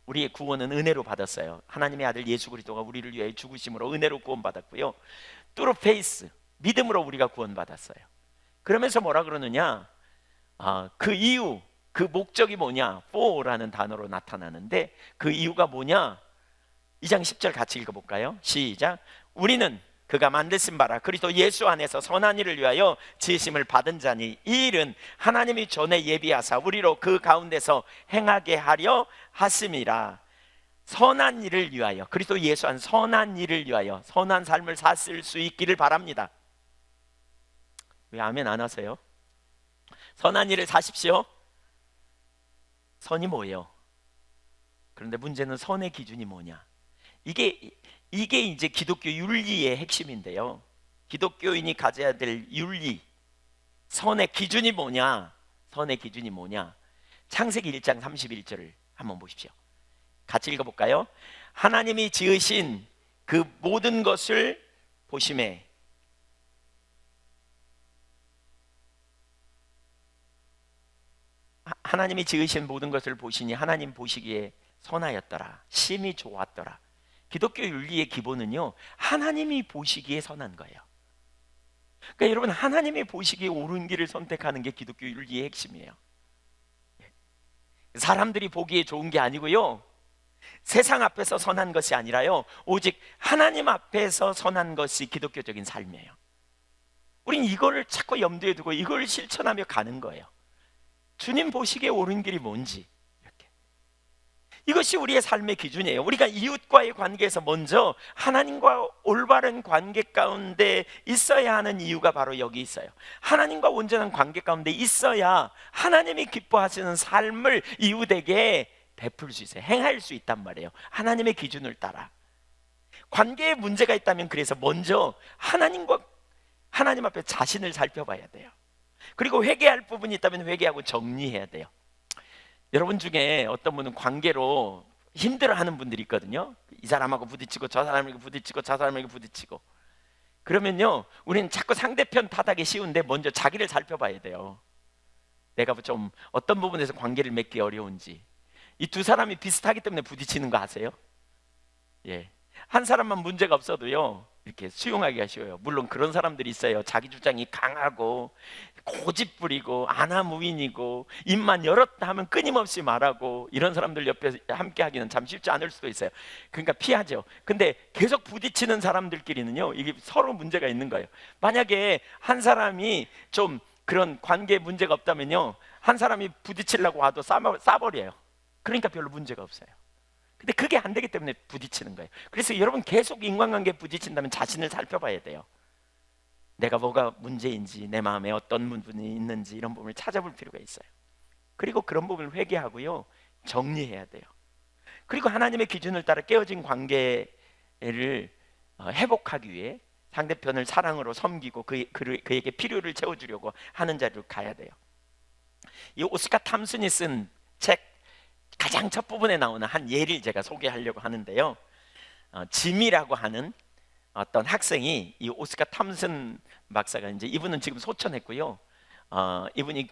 우리의 구원은 은혜로 받았어요. 하나님의 아들 예수 그리스도가 우리를 위해 죽으심으로 은혜로 구원받았고요. through faith, 믿음으로 우리가 구원받았어요. 그러면서 뭐라 그러느냐? 그 이유, 그 목적이 뭐냐? for라는 단어로 나타나는데 그 이유가 뭐냐? 2장 10절 같이 읽어볼까요? 시작. 우리는 그가 만드신 바라 그리스도 예수 안에서 선한 일을 위하여 지으심을 받은 자니 이 일은 하나님이 전에 예비하사 우리로 그 가운데서 행하게 하려 하심이라. 선한 일을 위하여, 그리스도 예수 안 선한 일을 위하여 선한 삶을 사실 수 있기를 바랍니다. 왜 아멘 안 하세요? 선한 일을 사십시오. 선이 뭐예요? 그런데 문제는 선의 기준이 뭐냐? 이게 이제 기독교 윤리의 핵심인데요. 기독교인이 가져야 될 윤리, 선의 기준이 뭐냐? 선의 기준이 뭐냐? 창세기 1장 31절을 한번 보십시오. 같이 읽어볼까요? 하나님이 지으신 그 모든 것을 보심에 하나님이 지으신 모든 것을 보시니 하나님 보시기에 선하였더라. 심히 좋았더라. 기독교 윤리의 기본은요 하나님이 보시기에 선한 거예요. 그러니까 여러분 하나님이 보시기에 옳은 길을 선택하는 게 기독교 윤리의 핵심이에요. 사람들이 보기에 좋은 게 아니고요 세상 앞에서 선한 것이 아니라요 오직 하나님 앞에서 선한 것이 기독교적인 삶이에요. 우린 이거를 자꾸 염두에 두고 이걸 실천하며 가는 거예요. 주님 보시기에 옳은 길이 뭔지 이것이 우리의 삶의 기준이에요. 우리가 이웃과의 관계에서 먼저 하나님과 올바른 관계 가운데 있어야 하는 이유가 바로 여기 있어요. 하나님과 온전한 관계 가운데 있어야 하나님이 기뻐하시는 삶을 이웃에게 베풀 수 있어요. 행할 수 있단 말이에요. 하나님의 기준을 따라. 관계에 문제가 있다면 그래서 먼저 하나님 앞에 자신을 살펴봐야 돼요. 그리고 회개할 부분이 있다면 회개하고 정리해야 돼요. 여러분 중에 어떤 분은 관계로 힘들어하는 분들이 있거든요. 이 사람하고 부딪히고 저 사람에게 부딪히고 저 사람에게 부딪히고 그러면요 우리는 자꾸 상대편 탓하기 쉬운데 먼저 자기를 살펴봐야 돼요. 내가 좀 어떤 부분에서 관계를 맺기 어려운지. 이 두 사람이 비슷하기 때문에 부딪히는 거 아세요? 예, 한 사람만 문제가 없어도요 이렇게 수용하기가 쉬워요. 물론 그런 사람들이 있어요. 자기 주장이 강하고 고집부리고 아나무인이고 입만 열었다 하면 끊임없이 말하고 이런 사람들 옆에 함께 하기는 참 쉽지 않을 수도 있어요. 그러니까 피하죠. 근데 계속 부딪히는 사람들끼리는요 이게 서로 문제가 있는 거예요. 만약에 한 사람이 좀 그런 관계에 문제가 없다면요 한 사람이 부딪히려고 와도 싸버려요. 그러니까 별로 문제가 없어요. 근데 그게 안 되기 때문에 부딪히는 거예요. 그래서 여러분 계속 인간관계에 부딪힌다면 자신을 살펴봐야 돼요. 내가 뭐가 문제인지, 내 마음에 어떤 부분이 있는지 이런 부분을 찾아볼 필요가 있어요. 그리고 그런 부분을 회개하고요, 정리해야 돼요. 그리고 하나님의 기준을 따라 깨어진 관계를 회복하기 위해 상대편을 사랑으로 섬기고 그에게 필요를 채워주려고 하는 자리로 가야 돼요. 이 오스카 탐슨이 쓴 책 가장 첫 부분에 나오는 한 예를 제가 소개하려고 하는데요. 짐이라고 하는 어떤 학생이, 이 오스카 탐슨 박사가, 이제 이분은 지금 소천했고요. 이분이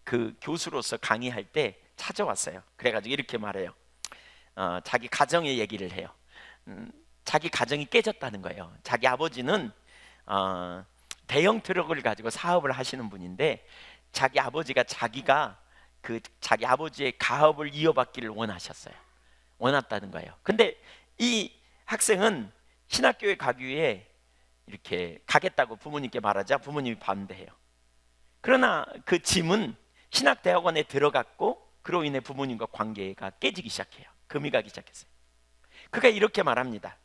그 교수로서 강의할 때 찾아왔어요. 그래가지고 이렇게 말해요. 자기 가정의 얘기를 해요. 자기 가정이 깨졌다는 거예요. 자기 아버지는 대형 트럭을 가지고 사업을 하시는 분인데, 자기 아버지가 자기 아버지의 가업을 이어받기를 원했다는 거예요. 근데 이 학생은 신학교에 가기 위해 이렇게 가겠다고 부모님께 말하자 부모님이 반대해요. 그러나 그 짐은 신학대학원에 들어갔고, 그로 인해 부모님과 관계가 깨지기 시작해요. 금이 가기 시작했어요. 그가 이렇게 말합니다.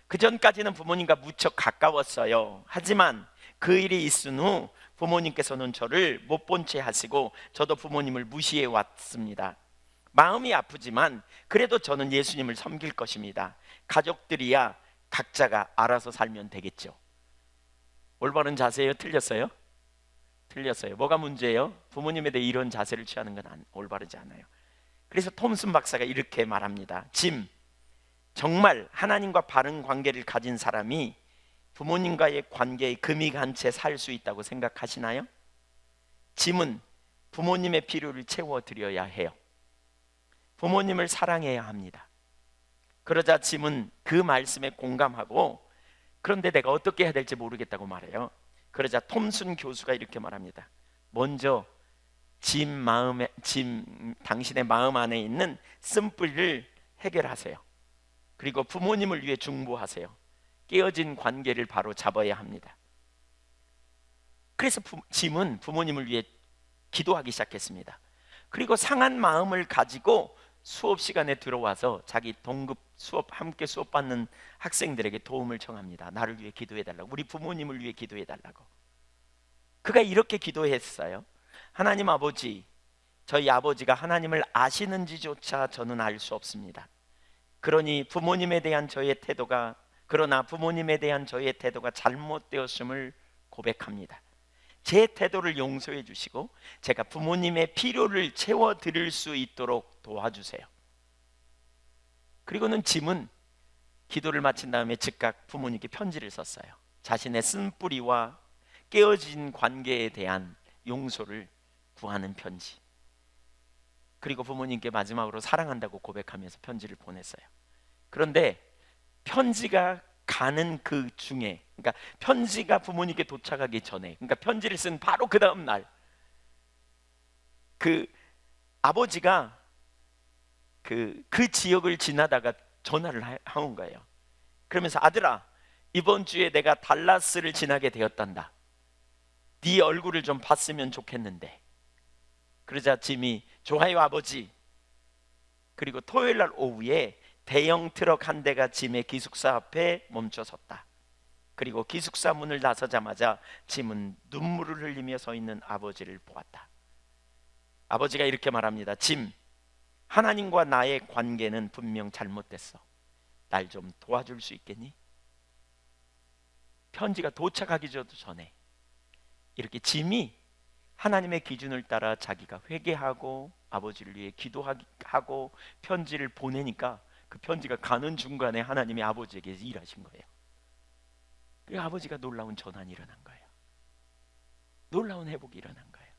그 전까지는 부모님과 무척 가까웠어요. 하지만 그 일이 있은 후 부모님께서는 저를 못 본 채 하시고 저도 부모님을 무시해 왔습니다. 마음이 아프지만 그래도 저는 예수님을 섬길 것입니다. 가족들이야 각자가 알아서 살면 되겠죠. 올바른 자세예요? 틀렸어요? 틀렸어요. 뭐가 문제예요? 부모님에 대해 이런 자세를 취하는 건 올바르지 않아요. 그래서 톰슨 박사가 이렇게 말합니다. 짐, 정말 하나님과 바른 관계를 가진 사람이 부모님과의 관계에 금이 간 채 살 수 있다고 생각하시나요? 짐은 부모님의 필요를 채워드려야 해요. 부모님을 사랑해야 합니다. 그러자 짐은 그 말씀에 공감하고, 그런데 내가 어떻게 해야 될지 모르겠다고 말해요. 그러자 톰슨 교수가 이렇게 말합니다. 먼저 당신의 마음 안에 있는 쓴뿌리를 해결하세요. 그리고 부모님을 위해 중보하세요. 깨어진 관계를 바로 잡아야 합니다. 그래서 짐은 부모님을 위해 기도하기 시작했습니다. 그리고 상한 마음을 가지고 수업 시간에 들어와서 자기 동급 함께 수업 받는 학생들에게 도움을 청합니다. 나를 위해 기도해 달라고, 우리 부모님을 위해 기도해 달라고. 그가 이렇게 기도했어요. 하나님 아버지, 저희 아버지가 하나님을 아시는지조차 저는 알 수 없습니다. 그러나 부모님에 대한 저의 태도가 잘못되었음을 고백합니다. 제 태도를 용서해 주시고 제가 부모님의 필요를 채워드릴 수 있도록 도와주세요. 그리고는 짐은 기도를 마친 다음에 즉각 부모님께 편지를 썼어요. 자신의 쓴뿌리와 깨어진 관계에 대한 용서를 구하는 편지. 그리고 부모님께 마지막으로 사랑한다고 고백하면서 편지를 보냈어요. 그런데 편지가 가는 그 중에, 그러니까 편지가 부모님께 도착하기 전에, 그러니까 편지를 쓴 바로 그 다음 날, 그 아버지가 그 지역을 지나다가 전화를 하온 거예요. 그러면서 아들아, 이번 주에 내가 달라스를 지나게 되었단다. 네 얼굴을 좀 봤으면 좋겠는데. 그러자 짐이 좋아요 아버지. 그리고 토요일 날 오후에 대형 트럭 한 대가 짐의 기숙사 앞에 멈춰 섰다. 그리고 기숙사 문을 나서자마자 짐은 눈물을 흘리며 서 있는 아버지를 보았다. 아버지가 이렇게 말합니다. 짐, 하나님과 나의 관계는 분명 잘못됐어. 날 좀 도와줄 수 있겠니? 편지가 도착하기 전에 이렇게 짐이 하나님의 기준을 따라 자기가 회개하고 아버지를 위해 기도하고 편지를 보내니까, 그 편지가 가는 중간에 하나님이 아버지에게 일하신 거예요. 그 아버지가 놀라운 전환이 일어난 거예요. 놀라운 회복이 일어난 거예요.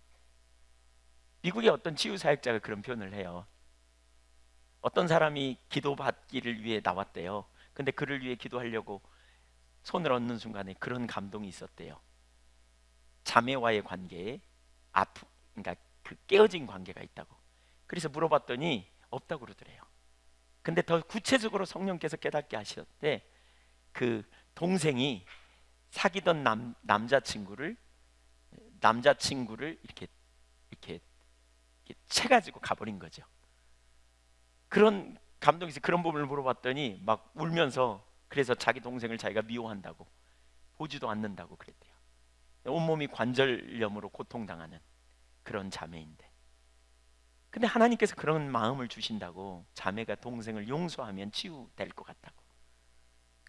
미국의 어떤 치유사역자가 그런 표현을 해요. 어떤 사람이 기도받기를 위해 나왔대요. 근데 그를 위해 기도하려고 손을 얹는 순간에 그런 감동이 있었대요. 자매와의 관계에 그러니까 그 깨어진 관계가 있다고. 그래서 물어봤더니 없다고 그러더래요. 근데 더 구체적으로 성령께서 깨닫게 하셨대. 그 동생이 사귀던 남자친구를 이렇게 채가지고 가버린 거죠. 그런 감독에서 그런 부분을 물어봤더니 막 울면서 그래서 자기 동생을 자기가 미워한다고 보지도 않는다고 그랬대요. 온몸이 관절염으로 고통당하는 그런 자매인데, 근데 하나님께서 그런 마음을 주신다고, 자매가 동생을 용서하면 치유될 것 같다고.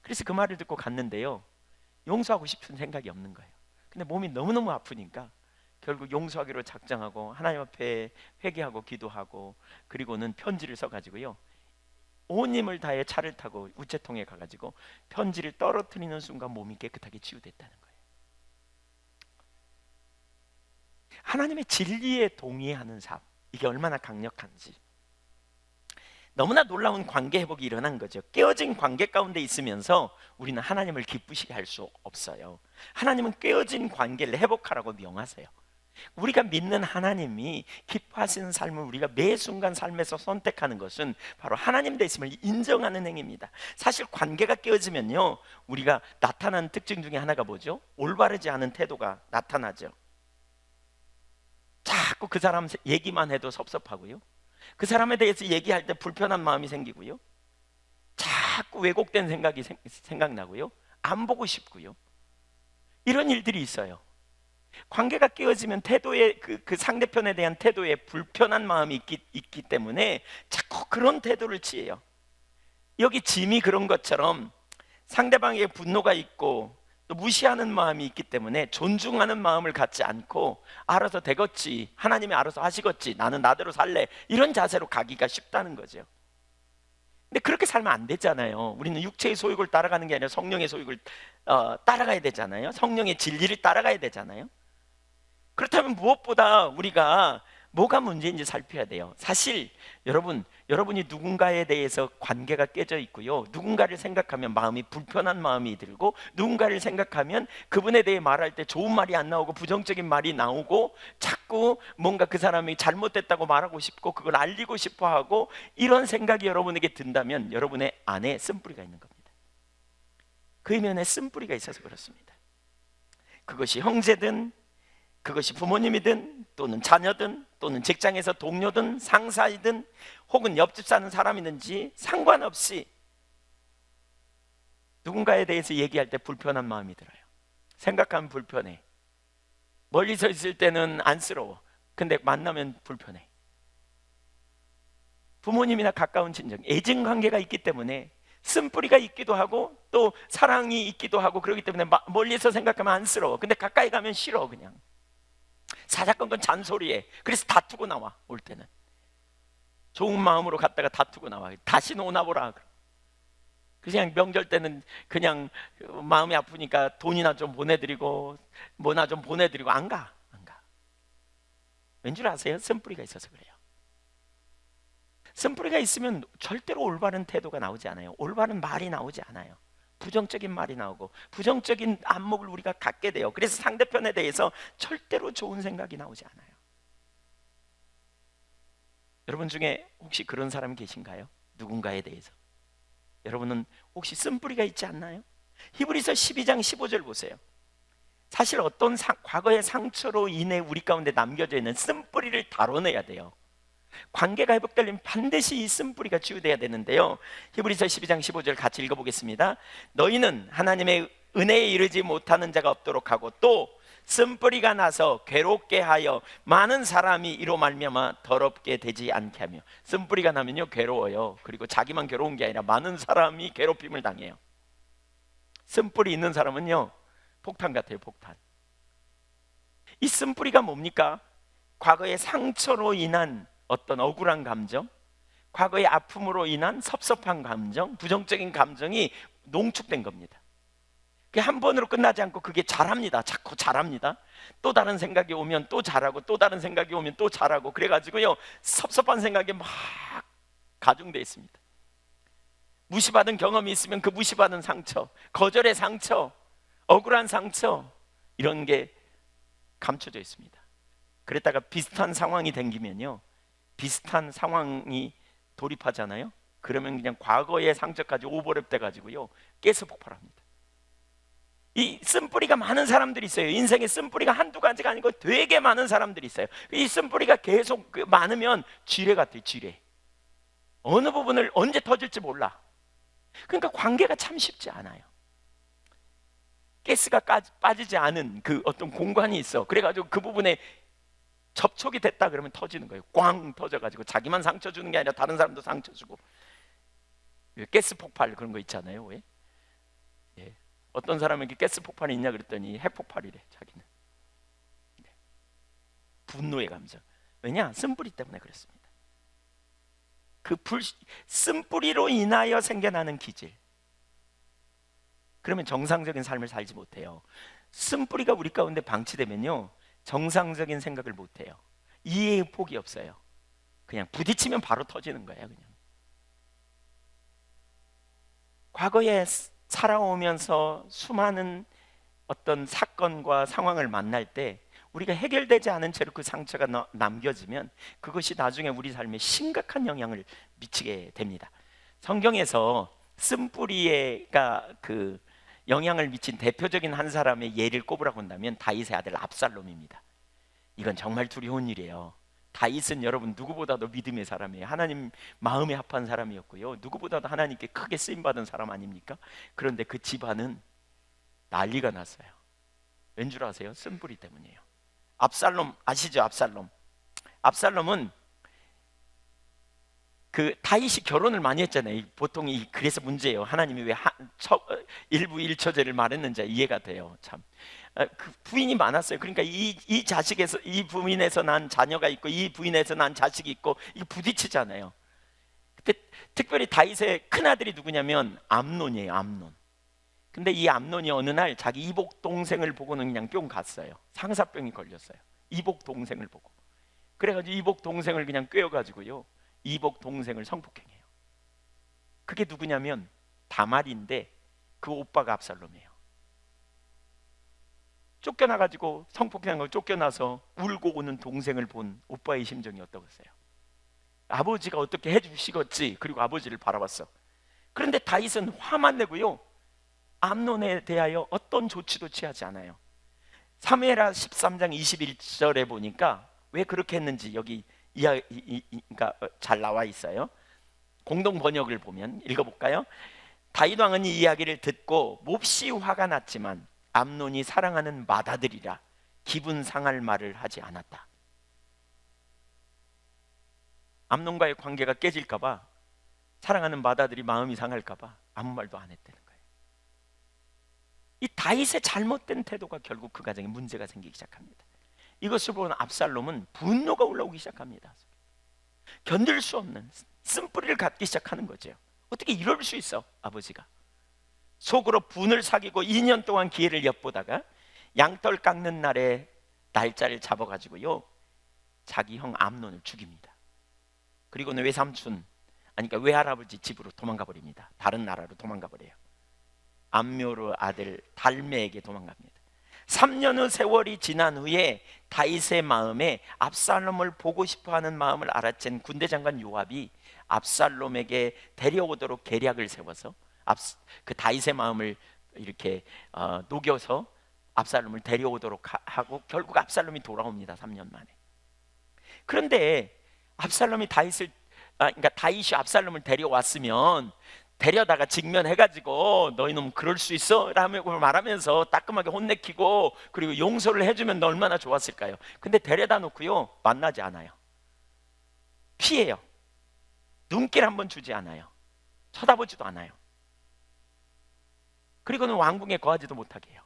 그래서 그 말을 듣고 갔는데요, 용서하고 싶은 생각이 없는 거예요. 근데 몸이 너무너무 아프니까 결국 용서하기로 작정하고 하나님 앞에 회개하고 기도하고, 그리고는 편지를 써가지고요, 온 힘을 다해 차를 타고 우체통에 가가지고 편지를 떨어뜨리는 순간 몸이 깨끗하게 치유됐다는 거예요. 하나님의 진리에 동의하는 삶, 이게 얼마나 강력한지. 너무나 놀라운 관계 회복이 일어난 거죠. 깨어진 관계 가운데 있으면서 우리는 하나님을 기쁘시게 할 수 없어요. 하나님은 깨어진 관계를 회복하라고 명하세요. 우리가 믿는 하나님이 기뻐하시는 삶을 우리가 매 순간 삶에서 선택하는 것은 바로 하나님 되심을 인정하는 행위입니다. 사실 관계가 깨어지면요, 우리가 나타나는 특징 중에 하나가 뭐죠? 올바르지 않은 태도가 나타나죠. 자꾸 그 사람 얘기만 해도 섭섭하고요, 그 사람에 대해서 얘기할 때 불편한 마음이 생기고요, 자꾸 왜곡된 생각이 생각나고요, 안 보고 싶고요, 이런 일들이 있어요. 관계가 깨어지면 태도에 그 상대편에 대한 태도에 불편한 마음이 있기 때문에 자꾸 그런 태도를 취해요. 여기 짐이 그런 것처럼 상대방에게 분노가 있고 또 무시하는 마음이 있기 때문에 존중하는 마음을 갖지 않고 알아서 되겠지, 하나님이 알아서 하시겠지, 나는 나대로 살래, 이런 자세로 가기가 쉽다는 거죠. 근데 그렇게 살면 안 되잖아요. 우리는 육체의 소욕을 따라가는 게 아니라 성령의 소욕을 따라가야 되잖아요. 성령의 진리를 따라가야 되잖아요. 그렇다면 무엇보다 우리가 뭐가 문제인지 살펴야 돼요. 사실 여러분이 누군가에 대해서 관계가 깨져 있고요, 누군가를 생각하면 마음이 불편한 마음이 들고, 누군가를 생각하면 그분에 대해 말할 때 좋은 말이 안 나오고 부정적인 말이 나오고, 자꾸 뭔가 그 사람이 잘못됐다고 말하고 싶고 그걸 알리고 싶어 하고, 이런 생각이 여러분에게 든다면 여러분의 안에 쓴뿌리가 있는 겁니다. 그 이면에 쓴뿌리가 있어서 그렇습니다. 그것이 형제든, 그것이 부모님이든, 또는 자녀든, 또는 직장에서 동료든, 상사이든, 혹은 옆집 사는 사람이든지 상관없이 누군가에 대해서 얘기할 때 불편한 마음이 들어요. 생각하면 불편해. 멀리서 있을 때는 안쓰러워. 근데 만나면 불편해. 부모님이나 가까운 친정, 애증관계가 있기 때문에 쓴뿌리가 있기도 하고 또 사랑이 있기도 하고, 그렇기 때문에 멀리서 생각하면 안쓰러워. 근데 가까이 가면 싫어. 그냥 사사건건 잔소리해. 그래서 다투고 나와. 올 때는 좋은 마음으로 갔다가 다투고 나와. 다시는 오나 보라. 그냥 명절 때는 그냥 마음이 아프니까 돈이나 좀 보내드리고 뭐나 좀 보내드리고 안 가. 왠 줄 아세요? 쓴뿌리가 있어서 그래요. 쓴뿌리가 있으면 절대로 올바른 태도가 나오지 않아요. 올바른 말이 나오지 않아요. 부정적인 말이 나오고 부정적인 안목을 우리가 갖게 돼요. 그래서 상대편에 대해서 절대로 좋은 생각이 나오지 않아요. 여러분 중에 혹시 그런 사람 계신가요? 누군가에 대해서 여러분은 혹시 쓴뿌리가 있지 않나요? 히브리서 12장 15절 보세요. 사실 어떤 과거의 상처로 인해 우리 가운데 남겨져 있는 쓴뿌리를 다뤄내야 돼요. 관계가 회복되려면 반드시 이 쓴뿌리가 치유돼야 되는데요, 히브리서 12장 15절 같이 읽어보겠습니다. 너희는 하나님의 은혜에 이르지 못하는 자가 없도록 하고, 또 쓴뿌리가 나서 괴롭게 하여 많은 사람이 이로 말미암아 더럽게 되지 않게 하며. 쓴뿌리가 나면요 괴로워요. 그리고 자기만 괴로운 게 아니라 많은 사람이 괴롭힘을 당해요. 쓴뿌리 있는 사람은요 폭탄 같아요. 폭탄. 이 쓴뿌리가 뭡니까? 과거의 상처로 인한 어떤 억울한 감정, 과거의 아픔으로 인한 섭섭한 감정, 부정적인 감정이 농축된 겁니다. 그게 한 번으로 끝나지 않고 그게 자랍니다. 자꾸 자랍니다. 또 다른 생각이 오면 또 자라고, 또 다른 생각이 오면 또 자라고, 그래가지고요 섭섭한 생각이 막 가중되어 있습니다. 무시받은 경험이 있으면 그 무시받은 상처, 거절의 상처, 억울한 상처, 이런 게 감춰져 있습니다. 그랬다가 비슷한 상황이 생기면요, 비슷한 상황이 돌입하잖아요. 그러면 그냥 과거의 상처까지 오버랩 돼가지고요 깨서 폭발합니다. 이 쓴뿌리가 많은 사람들이 있어요. 인생에 쓴뿌리가 한두 가지가 아니고 되게 많은 사람들이 있어요. 이 쓴뿌리가 계속 많으면 쥐레 같아요. 쥐레. 어느 부분을 언제 터질지 몰라. 그러니까 관계가 참 쉽지 않아요. 가스가 빠지지 않은 그 어떤 공간이 있어. 그래가지고 그 부분에 접촉이 됐다 그러면 터지는 거예요. 꽝 터져가지고 자기만 상처 주는 게 아니라 다른 사람도 상처 주고. 가스 폭발 그런 거 있잖아요. 왜? 예. 어떤 사람에게 가스 폭발이 있냐 그랬더니 핵폭발이래 자기는. 네. 분노의 감정. 왜냐? 쓴뿌리 때문에 그렇습니다. 그 쓴뿌리로 인하여 생겨나는 기질. 그러면 정상적인 삶을 살지 못해요. 쓴뿌리가 우리 가운데 방치되면요, 정상적인 생각을 못해요. 이해의 폭이 없어요. 그냥 부딪히면 바로 터지는 거예요. 그냥 과거에 살아오면서 수많은 어떤 사건과 상황을 만날 때 우리가 해결되지 않은 채로 그 상처가 남겨지면 그것이 나중에 우리 삶에 심각한 영향을 미치게 됩니다. 성경에서 쓴뿌리가 그 영향을 미친 대표적인 한 사람의 예를 꼽으라고 한다면 다윗의 아들 압살롬입니다. 이건 정말 두려운 일이에요. 다윗은 여러분 누구보다도 믿음의 사람이에요. 하나님 마음에 합한 사람이었고요, 누구보다도 하나님께 크게 쓰임받은 사람 아닙니까? 그런데 그 집안은 난리가 났어요. 왠 줄 아세요? 쓴뿌리 때문이에요. 압살롬 아시죠? 압살롬은 그 다윗이 결혼을 많이 했잖아요. 보통 그래서 문제예요. 하나님이 왜 일부 일처제를 말했는지 이해가 돼요. 참. 그 부인이 많았어요. 그러니까 이 자식에서, 이 부인에서 난 자녀가 있고 이 부인에서 난 자식이 있고 이게 부딪히잖아요. 그때 특별히 다윗의 큰 아들이 누구냐면 암논이에요. 암논. 근데 이 암논이 어느 날 자기 이복 동생을 보고는 그냥 뿅 갔어요. 상사병이 걸렸어요. 이복 동생을 보고. 그래가지고 이복 동생을 그냥 꿰어가지고요, 이복 동생을 성폭행해요. 그게 누구냐면 다말인데 그 오빠가 압살롬이에요. 쫓겨나가지고 성폭행한 걸 쫓겨나서 울고 오는 동생을 본 오빠의 심정이 어떠겠어요? 아버지가 어떻게 해주시겠지. 그리고 아버지를 바라봤어. 그런데 다윗은 화만 내고요, 암논에 대하여 어떤 조치도 취하지 않아요. 사무엘하 13장 21절에 보니까 왜 그렇게 했는지 여기 그러니까 잘 나와 있어요. 공동 번역을 보면 읽어볼까요? 다윗 왕은 이 이야기를 듣고 몹시 화가 났지만 암논이 사랑하는 맏아들이라 기분 상할 말을 하지 않았다. 암논과의 관계가 깨질까봐, 사랑하는 맏아들이 마음이 상할까봐 아무 말도 안 했다는 거예요. 이 다윗의 잘못된 태도가 결국 그 가정에 문제가 생기기 시작합니다. 이것을 보는 압살롬은 분노가 올라오기 시작합니다. 견딜 수 없는 쓴뿌리를 갖기 시작하는 거죠. 어떻게 이럴 수 있어? 아버지가 속으로 분을 사귀고 2년 동안 기회를 엿보다가 양털 깎는 날에 날짜를 잡아가지고요, 자기 형 암논을 죽입니다. 그리고는 외삼촌, 그러니까 외할아버지 집으로 도망가 버립니다. 다른 나라로 도망가 버려요. 암묘르 아들 달메에게 도망갑니다. 3년의 세월이 지난 후에 다윗의 마음에 압살롬을 보고 싶어하는 마음을 알아챈 군대장관 요압이 압살롬에게 데려오도록 계략을 세워서 그 다윗의 마음을 이렇게 녹여서 압살롬을 데려오도록 하고 결국 압살롬이 돌아옵니다. 3년 만에. 그런데 압살롬이 그러니까 다윗이 압살롬을 데려왔으면 데려다가 직면해가지고 너희 놈 그럴 수 있어? 라고 말하면서 따끔하게 혼내키고 그리고 용서를 해주면 얼마나 좋았을까요? 근데 데려다 놓고요, 만나지 않아요. 피해요. 눈길 한번 주지 않아요. 쳐다보지도 않아요. 그리고는 왕궁에 거하지도 못하게 해요.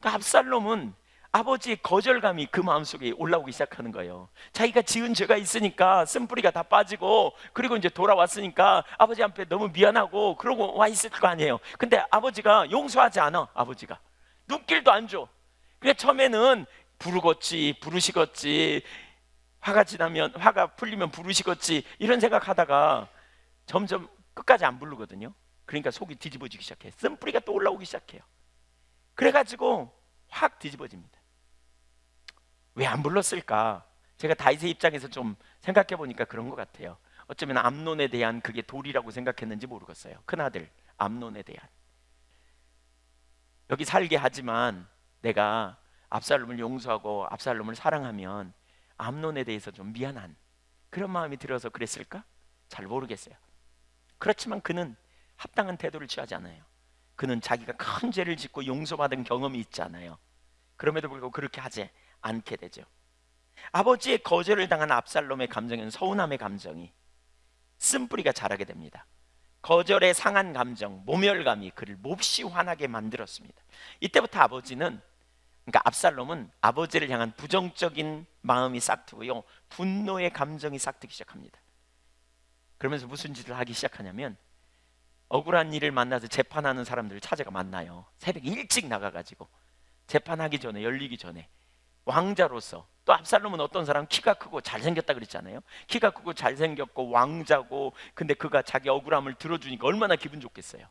그러니까 압살롬은 아버지의 거절감이 그 마음속에 올라오기 시작하는 거예요. 자기가 지은 죄가 있으니까 쓴뿌리가 다 빠지고 그리고 이제 돌아왔으니까 아버지 앞에 너무 미안하고 그러고 와 있을 거 아니에요. 근데 아버지가 용서하지 않아. 아버지가 눈길도 안 줘. 그래 처음에는 부르시겠지, 화가 풀리면 부르시겠지 이런 생각하다가 점점 끝까지 안 부르거든요. 그러니까 속이 뒤집어지기 시작해. 쓴뿌리가 또 올라오기 시작해요. 그래가지고 확 뒤집어집니다. 왜 안 불렀을까? 제가 다윗의 입장에서 좀 생각해 보니까 그런 것 같아요. 어쩌면 암논에 대한 그게 도리라고 생각했는지 모르겠어요. 큰아들 암논에 대한, 여기 살게 하지만 내가 압살롬을 용서하고 압살롬을 사랑하면 암논에 대해서 좀 미안한 그런 마음이 들어서 그랬을까? 잘 모르겠어요. 그렇지만 그는 합당한 태도를 취하지 않아요. 그는 자기가 큰 죄를 짓고 용서받은 경험이 있잖아요. 그럼에도 불구하고 그렇게 하지 않게 되죠. 아버지의 거절을 당한 압살롬의 감정은 서운함의 감정이 쓴뿌리가 자라게 됩니다. 거절의 상한 감정, 모멸감이 그를 몹시 화나게 만들었습니다. 이때부터 아버지는, 그러니까 압살롬은 아버지를 향한 부정적인 마음이 싹트고요, 분노의 감정이 싹트기 시작합니다. 그러면서 무슨 짓을 하기 시작하냐면 억울한 일을 만나서 재판하는 사람들을 찾아가 만나요. 새벽 일찍 나가가지고 재판하기 전에, 열리기 전에 왕자로서, 또 압살롬은 어떤 사람 키가 크고 잘생겼다 그랬잖아요. 키가 크고 잘생겼고 왕자고, 근데 그가 자기 억울함을 들어주니까 얼마나 기분 좋겠어요.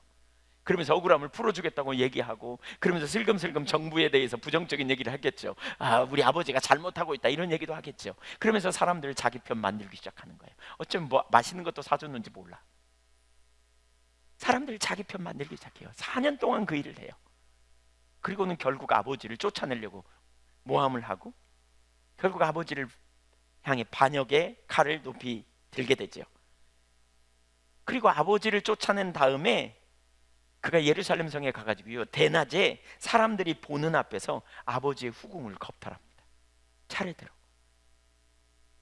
그러면서 억울함을 풀어주겠다고 얘기하고, 그러면서 슬금슬금 정부에 대해서 부정적인 얘기를 하겠죠. 아, 우리 아버지가 잘못하고 있다, 이런 얘기도 하겠죠. 그러면서 사람들을 자기 편 만들기 시작하는 거예요. 어쩌면 뭐 맛있는 것도 사줬는지 몰라. 사람들을 자기 편 만들기 시작해요. 4년 동안 그 일을 해요. 그리고는 결국 아버지를 쫓아내려고 모함을 하고, 결국 아버지를 향해 반역의 칼을 높이 들게 되죠. 그리고 아버지를 쫓아낸 다음에 그가 예루살렘 성에 가가지고요, 대낮에 사람들이 보는 앞에서 아버지의 후궁을 겁탈합니다. 차례대로.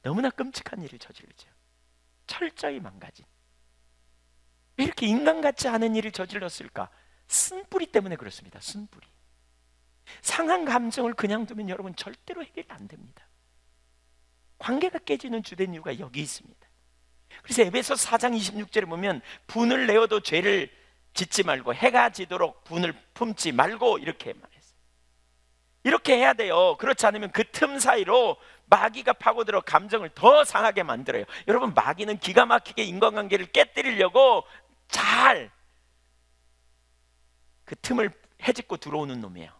너무나 끔찍한 일을 저지르죠. 철저히 망가진. 왜 이렇게 인간 같지 않은 일을 저질렀을까? 쓴뿌리 때문에 그렇습니다. 쓴뿌리. 상한 감정을 그냥 두면 여러분 절대로 해결 안 됩니다. 관계가 깨지는 주된 이유가 여기 있습니다. 그래서 에베소 4장 26절에 보면 분을 내어도 죄를 짓지 말고 해가 지도록 분을 품지 말고, 이렇게 말했어요. 이렇게 해야 돼요. 그렇지 않으면 그 틈 사이로 마귀가 파고들어 감정을 더 상하게 만들어요. 여러분, 마귀는 기가 막히게 인간관계를 깨뜨리려고 잘 그 틈을 헤집고 들어오는 놈이에요.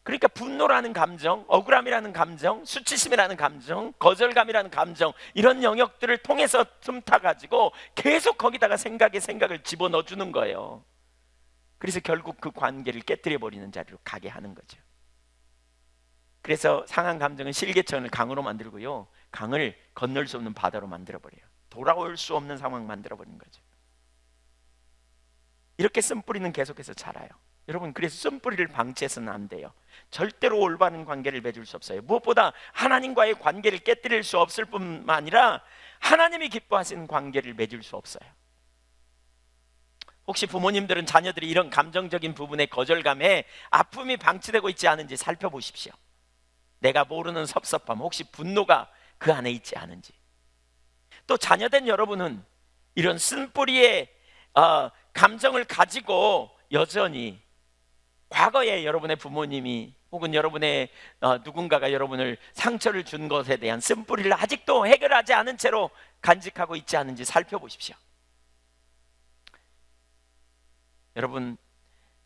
그러니까 분노라는 감정, 억울함이라는 감정, 수치심이라는 감정, 거절감이라는 감정, 이런 영역들을 통해서 틈타가지고 계속 거기다가 생각을 집어넣어 주는 거예요. 그래서 결국 그 관계를 깨뜨려 버리는 자리로 가게 하는 거죠. 그래서 상한 감정은 실개천을 강으로 만들고요, 강을 건널 수 없는 바다로 만들어 버려요. 돌아올 수 없는 상황 만들어 버리는 거죠. 이렇게 쓴뿌리는 계속해서 자라요. 여러분, 그래서 쓴뿌리를 방치해서는 안 돼요. 절대로 올바른 관계를 맺을 수 없어요. 무엇보다 하나님과의 관계를 깨뜨릴 수 없을 뿐만 아니라 하나님이 기뻐하시는 관계를 맺을 수 없어요. 혹시 부모님들은 자녀들이 이런 감정적인 부분의 거절감에 아픔이 방치되고 있지 않은지 살펴보십시오. 내가 모르는 섭섭함, 혹시 분노가 그 안에 있지 않은지. 또 자녀된 여러분은 이런 쓴뿌리의 감정을 가지고 여전히 과거에 여러분의 부모님이 혹은 여러분의 누군가가 여러분을 상처를 준 것에 대한 쓴뿌리를 아직도 해결하지 않은 채로 간직하고 있지 않은지 살펴보십시오. 여러분,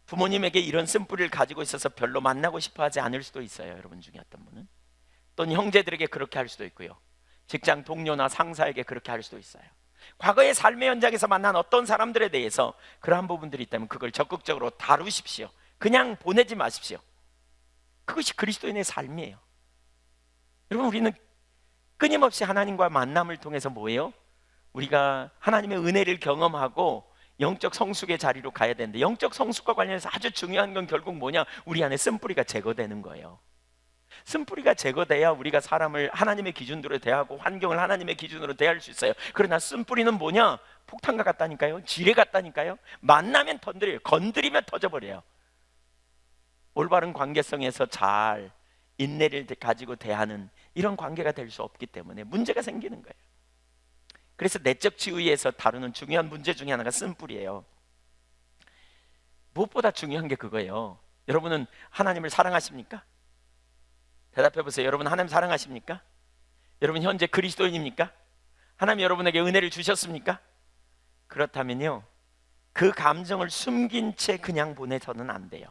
부모님에게 이런 쓴뿌리를 가지고 있어서 별로 만나고 싶어 하지 않을 수도 있어요. 여러분 중에 어떤 분은. 또는 형제들에게 그렇게 할 수도 있고요, 직장 동료나 상사에게 그렇게 할 수도 있어요. 과거의 삶의 현장에서 만난 어떤 사람들에 대해서 그러한 부분들이 있다면 그걸 적극적으로 다루십시오. 그냥 보내지 마십시오. 그것이 그리스도인의 삶이에요. 여러분, 우리는 끊임없이 하나님과 만남을 통해서 뭐예요? 우리가 하나님의 은혜를 경험하고 영적 성숙의 자리로 가야 되는데, 영적 성숙과 관련해서 아주 중요한 건 결국 뭐냐? 우리 안에 쓴뿌리가 제거되는 거예요. 쓴뿌리가 제거돼야 우리가 사람을 하나님의 기준으로 대하고 환경을 하나님의 기준으로 대할 수 있어요. 그러나 쓴뿌리는 뭐냐? 폭탄과 같다니까요. 지뢰 같다니까요. 만나면 건드리면 터져버려요. 올바른 관계성에서 잘 인내를 가지고 대하는 이런 관계가 될 수 없기 때문에 문제가 생기는 거예요. 그래서 내적 치유에서 다루는 중요한 문제 중에 하나가 쓴뿌리예요. 무엇보다 중요한 게 그거예요. 여러분은 하나님을 사랑하십니까? 대답해 보세요. 여러분 하나님 사랑하십니까? 여러분 현재 그리스도인입니까? 하나님 여러분에게 은혜를 주셨습니까? 그렇다면요, 그 감정을 숨긴 채 그냥 보내서는 안 돼요.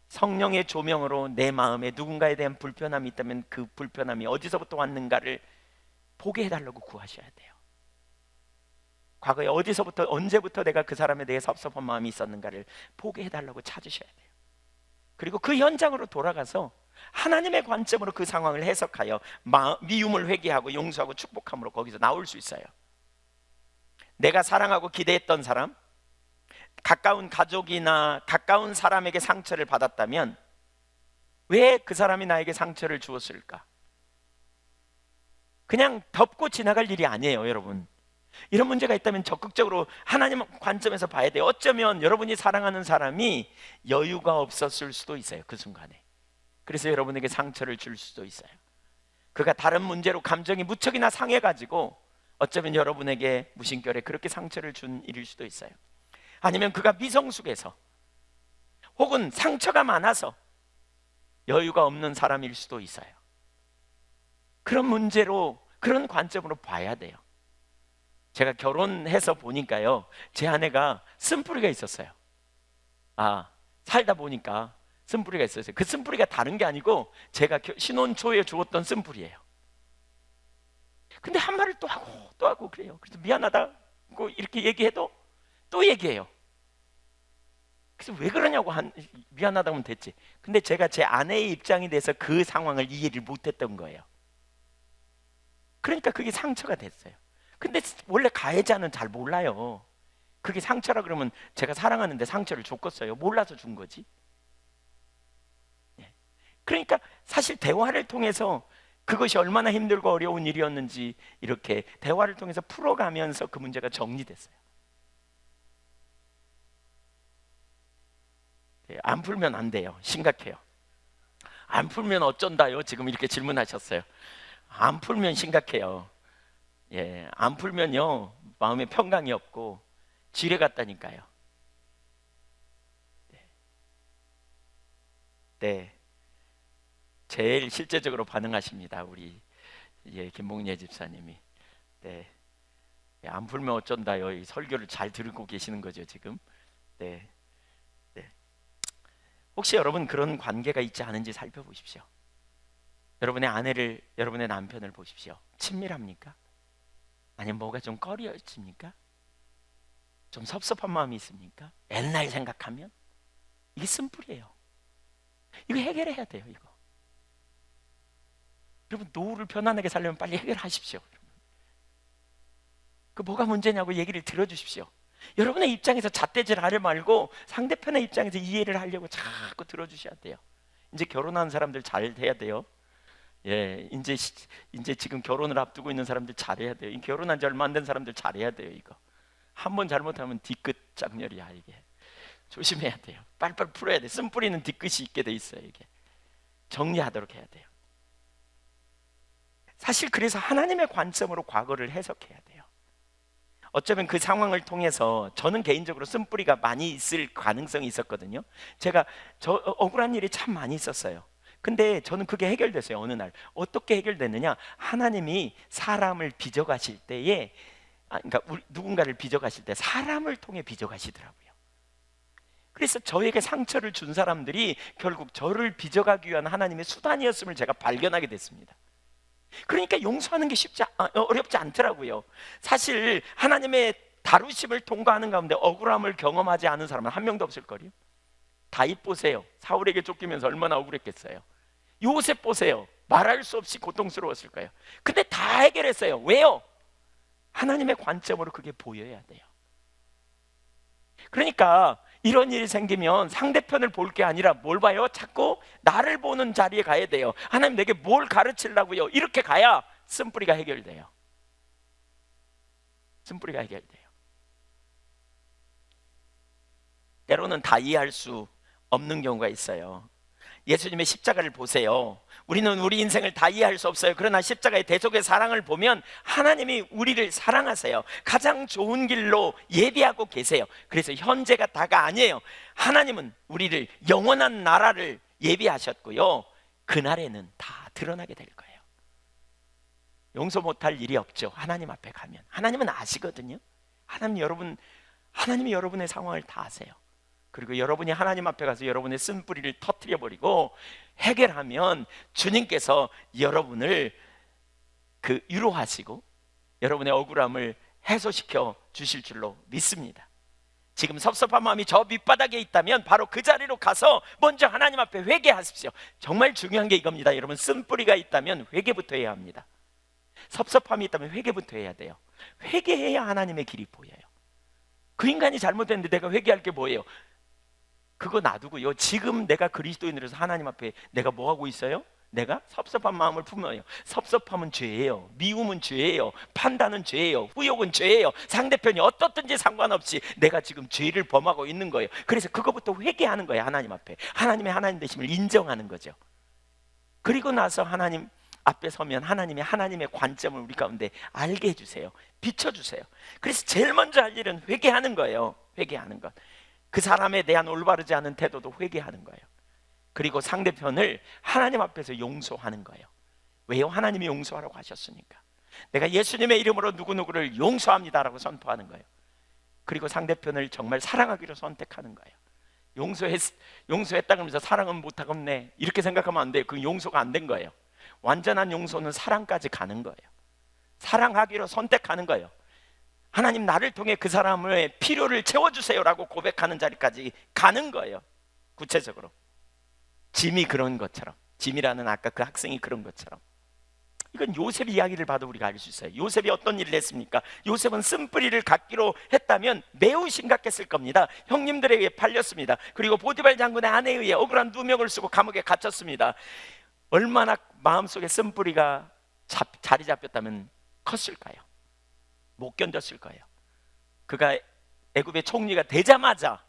성령의 조명으로 내 마음에 누군가에 대한 불편함이 있다면 그 불편함이 어디서부터 왔는가를 보게 해달라고 구하셔야 돼요. 과거에 어디서부터 언제부터 내가 그 사람에 대해 섭섭한 마음이 있었는가를 보게 해달라고 찾으셔야 돼요. 그리고 그 현장으로 돌아가서 하나님의 관점으로 그 상황을 해석하여 미움을 회개하고 용서하고 축복함으로 거기서 나올 수 있어요. 내가 사랑하고 기대했던 사람, 가까운 가족이나 가까운 사람에게 상처를 받았다면 왜 그 사람이 나에게 상처를 주었을까? 그냥 덮고 지나갈 일이 아니에요, 여러분. 이런 문제가 있다면 적극적으로 하나님 관점에서 봐야 돼요. 어쩌면 여러분이 사랑하는 사람이 여유가 없었을 수도 있어요, 그 순간에. 그래서 여러분에게 상처를 줄 수도 있어요. 그가 다른 문제로 감정이 무척이나 상해가지고 어쩌면 여러분에게 무심결에 그렇게 상처를 준 일일 수도 있어요. 아니면 그가 미성숙해서 혹은 상처가 많아서 여유가 없는 사람일 수도 있어요. 그런 문제로, 그런 관점으로 봐야 돼요. 제가 결혼해서 보니까요, 제 아내가 쓴뿌리가 있었어요. 살다 보니까 쓴뿌리가 있었어요. 그 쓴뿌리가 다른 게 아니고 제가 신혼 초에 주었던 쓴뿌리예요. 근데 한 말을 또 하고 또 하고 그래요. 그래서 미안하다고 이렇게 얘기해도 또 얘기해요. 그래서 왜 그러냐고, 미안하다면 됐지. 근데 제가 제 아내의 입장이 돼서 그 상황을 이해를 못했던 거예요. 그러니까 그게 상처가 됐어요. 근데 원래 가해자는 잘 몰라요. 그게 상처라 그러면 제가 사랑하는데 상처를 줬겠어요? 몰라서 준 거지. 그러니까 사실 대화를 통해서 그것이 얼마나 힘들고 어려운 일이었는지 이렇게 대화를 통해서 풀어가면서 그 문제가 정리됐어요. 안 풀면 안 돼요. 심각해요. 안 풀면 어쩐다요? 지금 이렇게 질문하셨어요. 안 풀면 심각해요. 안 풀면요, 마음에 평강이 없고 지뢰 같다니까요. 네, 제일 실제적으로 반응하십니다, 우리 김봉예 집사님이. 네, 안 풀면 어쩐다요? 이 설교를 잘 들고 계시는 거죠 지금. 네. 혹시 여러분 그런 관계가 있지 않은지 살펴보십시오. 여러분의 아내를, 여러분의 남편을 보십시오. 친밀합니까? 아니면 뭐가 좀 꺼려집니까? 좀 섭섭한 마음이 있습니까? 옛날 생각하면? 이게 쓴뿌리예요. 이거 해결해야 돼요, 이거. 여러분, 노후를 편안하게 살려면 빨리 해결하십시오. 그 뭐가 문제냐고 얘기를 들어주십시오. 여러분의 입장에서 잣대질하려 말고 상대편의 입장에서 이해를 하려고 자꾸 들어주셔야 돼요. 이제 결혼한 사람들 잘 해야 돼요. 이제 지금 결혼을 앞두고 있는 사람들 잘해야 돼요. 결혼한 지 얼마 안 된 사람들 잘해야 돼요. 이거 한 번 잘못하면 뒤끝 장렬이야. 이게 조심해야 돼요. 빨빨 풀어야 돼. 쓴뿌리는 뒤끝이 있게 돼 있어요. 이게 정리하도록 해야 돼요. 사실 그래서 하나님의 관점으로 과거를 해석해야 돼요. 어쩌면 그 상황을 통해서 저는 개인적으로 쓴뿌리가 많이 있을 가능성이 있었거든요. 제가 억울한 일이 참 많이 있었어요. 근데 저는 그게 해결됐어요. 어느 날 어떻게 해결됐느냐, 하나님이 사람을 빚어가실 때에 그러니까 누군가를 빚어가실 때 사람을 통해 빚어가시더라고요. 그래서 저에게 상처를 준 사람들이 결국 저를 빚어가기 위한 하나님의 수단이었음을 제가 발견하게 됐습니다. 그러니까 용서하는 게 어렵지 않더라고요. 사실 하나님의 다루심을 통과하는 가운데 억울함을 경험하지 않은 사람은 한 명도 없을 거예요. 다윗 보세요. 사울에게 쫓기면서 얼마나 억울했겠어요. 요셉 보세요. 말할 수 없이 고통스러웠을 거예요. 근데 다 해결했어요. 왜요? 하나님의 관점으로 그게 보여야 돼요. 그러니까 이런 일이 생기면 상대편을 볼 게 아니라 뭘 봐요? 자꾸 나를 보는 자리에 가야 돼요. 하나님 내게 뭘 가르치려고요? 이렇게 가야 쓴뿌리가 해결돼요. 쓴뿌리가 해결돼요. 때로는 다 이해할 수 없는 경우가 있어요. 예수님의 십자가를 보세요. 우리는 우리 인생을 다 이해할 수 없어요. 그러나 십자가의 대속의 사랑을 보면 하나님이 우리를 사랑하세요. 가장 좋은 길로 예비하고 계세요. 그래서 현재가 다가 아니에요. 하나님은 우리를 영원한 나라를 예비하셨고요, 그날에는 다 드러나게 될 거예요. 용서 못할 일이 없죠. 하나님 앞에 가면 하나님은 아시거든요. 하나님이 여러분의 상황을 다 아세요. 그리고 여러분이 하나님 앞에 가서 여러분의 쓴뿌리를 터뜨려 버리고 해결하면 주님께서 여러분을 위로하시고 여러분의 억울함을 해소시켜 주실 줄로 믿습니다. 지금 섭섭한 마음이 저 밑바닥에 있다면 바로 그 자리로 가서 먼저 하나님 앞에 회개하십시오. 정말 중요한 게 이겁니다. 여러분, 쓴뿌리가 있다면 회개부터 해야 합니다. 섭섭함이 있다면 회개부터 해야 돼요. 회개해야 하나님의 길이 보여요. 그 인간이 잘못했는데 내가 회개할 게 뭐예요? 그거 놔두고요, 지금 내가 그리스도인으로서 하나님 앞에 내가 뭐 하고 있어요? 내가 섭섭한 마음을 품어요. 섭섭함은 죄예요. 미움은 죄예요. 판단은 죄예요. 후욕은 죄예요. 상대편이 어떻든지 상관없이 내가 지금 죄를 범하고 있는 거예요. 그래서 그거부터 회개하는 거예요. 하나님 앞에 하나님의 하나님 되심을 인정하는 거죠. 그리고 나서 하나님 앞에 서면 하나님의 관점을 우리 가운데 알게 해주세요. 비춰주세요. 그래서 제일 먼저 할 일은 회개하는 거예요. 회개하는 것. 그 사람에 대한 올바르지 않은 태도도 회개하는 거예요. 그리고 상대편을 하나님 앞에서 용서하는 거예요. 왜요? 하나님이 용서하라고 하셨으니까. 내가 예수님의 이름으로 누구누구를 용서합니다라고 선포하는 거예요. 그리고 상대편을 정말 사랑하기로 선택하는 거예요. 용서했다 그러면서 사랑은 못하겠네 이렇게 생각하면 안 돼요. 그 용서가 안 된 거예요. 완전한 용서는 사랑까지 가는 거예요. 사랑하기로 선택하는 거예요. 하나님, 나를 통해 그 사람의 필요를 채워주세요라고 고백하는 자리까지 가는 거예요. 구체적으로 짐이 그런 것처럼, 짐이라는 아까 그 학생이 그런 것처럼, 이건 요셉 이야기를 봐도 우리가 알 수 있어요. 요셉이 어떤 일을 했습니까? 요셉은 쓴뿌리를 갖기로 했다면 매우 심각했을 겁니다. 형님들에게 팔렸습니다. 그리고 보디발 장군의 아내에 의해 억울한 누명을 쓰고 감옥에 갇혔습니다. 얼마나 마음속에 쓴뿌리가 자리 잡혔다면 컸을까요? 못 견뎠을 거예요. 그가 애굽의 총리가 되자마자,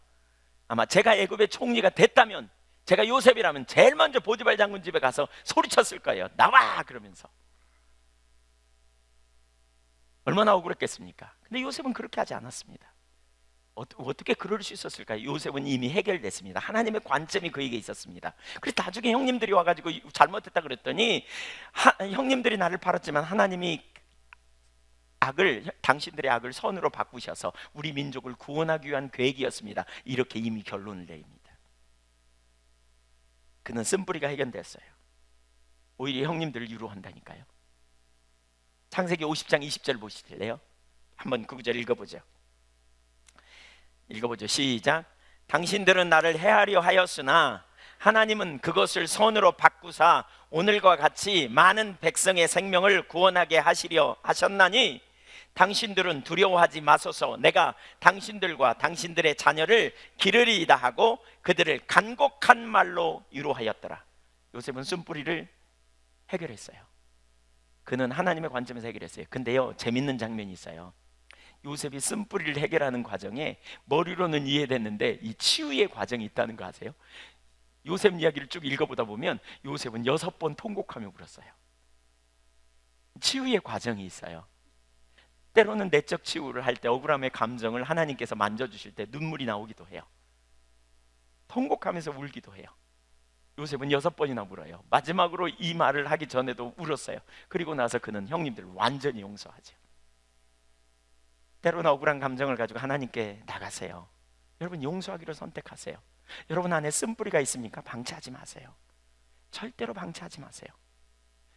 아마 제가 애굽의 총리가 됐다면, 제가 요셉이라면 제일 먼저 보디발 장군 집에 가서 소리쳤을 거예요. 나와! 그러면서. 얼마나 억울했겠습니까? 근데 요셉은 그렇게 하지 않았습니다. 어떻게 그럴 수 있었을까요? 요셉은 이미 해결됐습니다. 하나님의 관점이 그에게 있었습니다. 그래서 나중에 형님들이 와가지고 잘못했다 그랬더니, 형님들이 나를 팔았지만 하나님이 당신들의 악을 선으로 바꾸셔서 우리 민족을 구원하기 위한 계획이었습니다. 이렇게 이미 결론을 내립니다. 그는 쓴뿌리가 해결됐어요. 오히려 형님들을 위로한다니까요. 창세기 50장 20절 보실래요? 한번 그 구절 읽어보죠. 시작. 당신들은 나를 해하려 하였으나 하나님은 그것을 선으로 바꾸사 오늘과 같이 많은 백성의 생명을 구원하게 하시려 하셨나니 당신들은 두려워하지 마소서. 내가 당신들과 당신들의 자녀를 기르리이다 하고 그들을 간곡한 말로 위로하였더라. 요셉은 쓴뿌리를 해결했어요. 그는 하나님의 관점에서 해결했어요. 근데요, 재밌는 장면이 있어요. 요셉이 쓴뿌리를 해결하는 과정에 머리로는 이해됐는데 이 치유의 과정이 있다는 거 아세요? 요셉 이야기를 쭉 읽어보다 보면 요셉은 6번 통곡하며 울었어요. 치유의 과정이 있어요. 때로는 내적 치유를 할 때 억울함의 감정을 하나님께서 만져주실 때 눈물이 나오기도 해요. 통곡하면서 울기도 해요. 요셉은 6번이나 울어요. 마지막으로 이 말을 하기 전에도 울었어요. 그리고 나서 그는 형님들을 완전히 용서하죠. 때로는 억울한 감정을 가지고 하나님께 나가세요. 여러분, 용서하기로 선택하세요. 여러분 안에 쓴뿌리가 있습니까? 방치하지 마세요. 절대로 방치하지 마세요.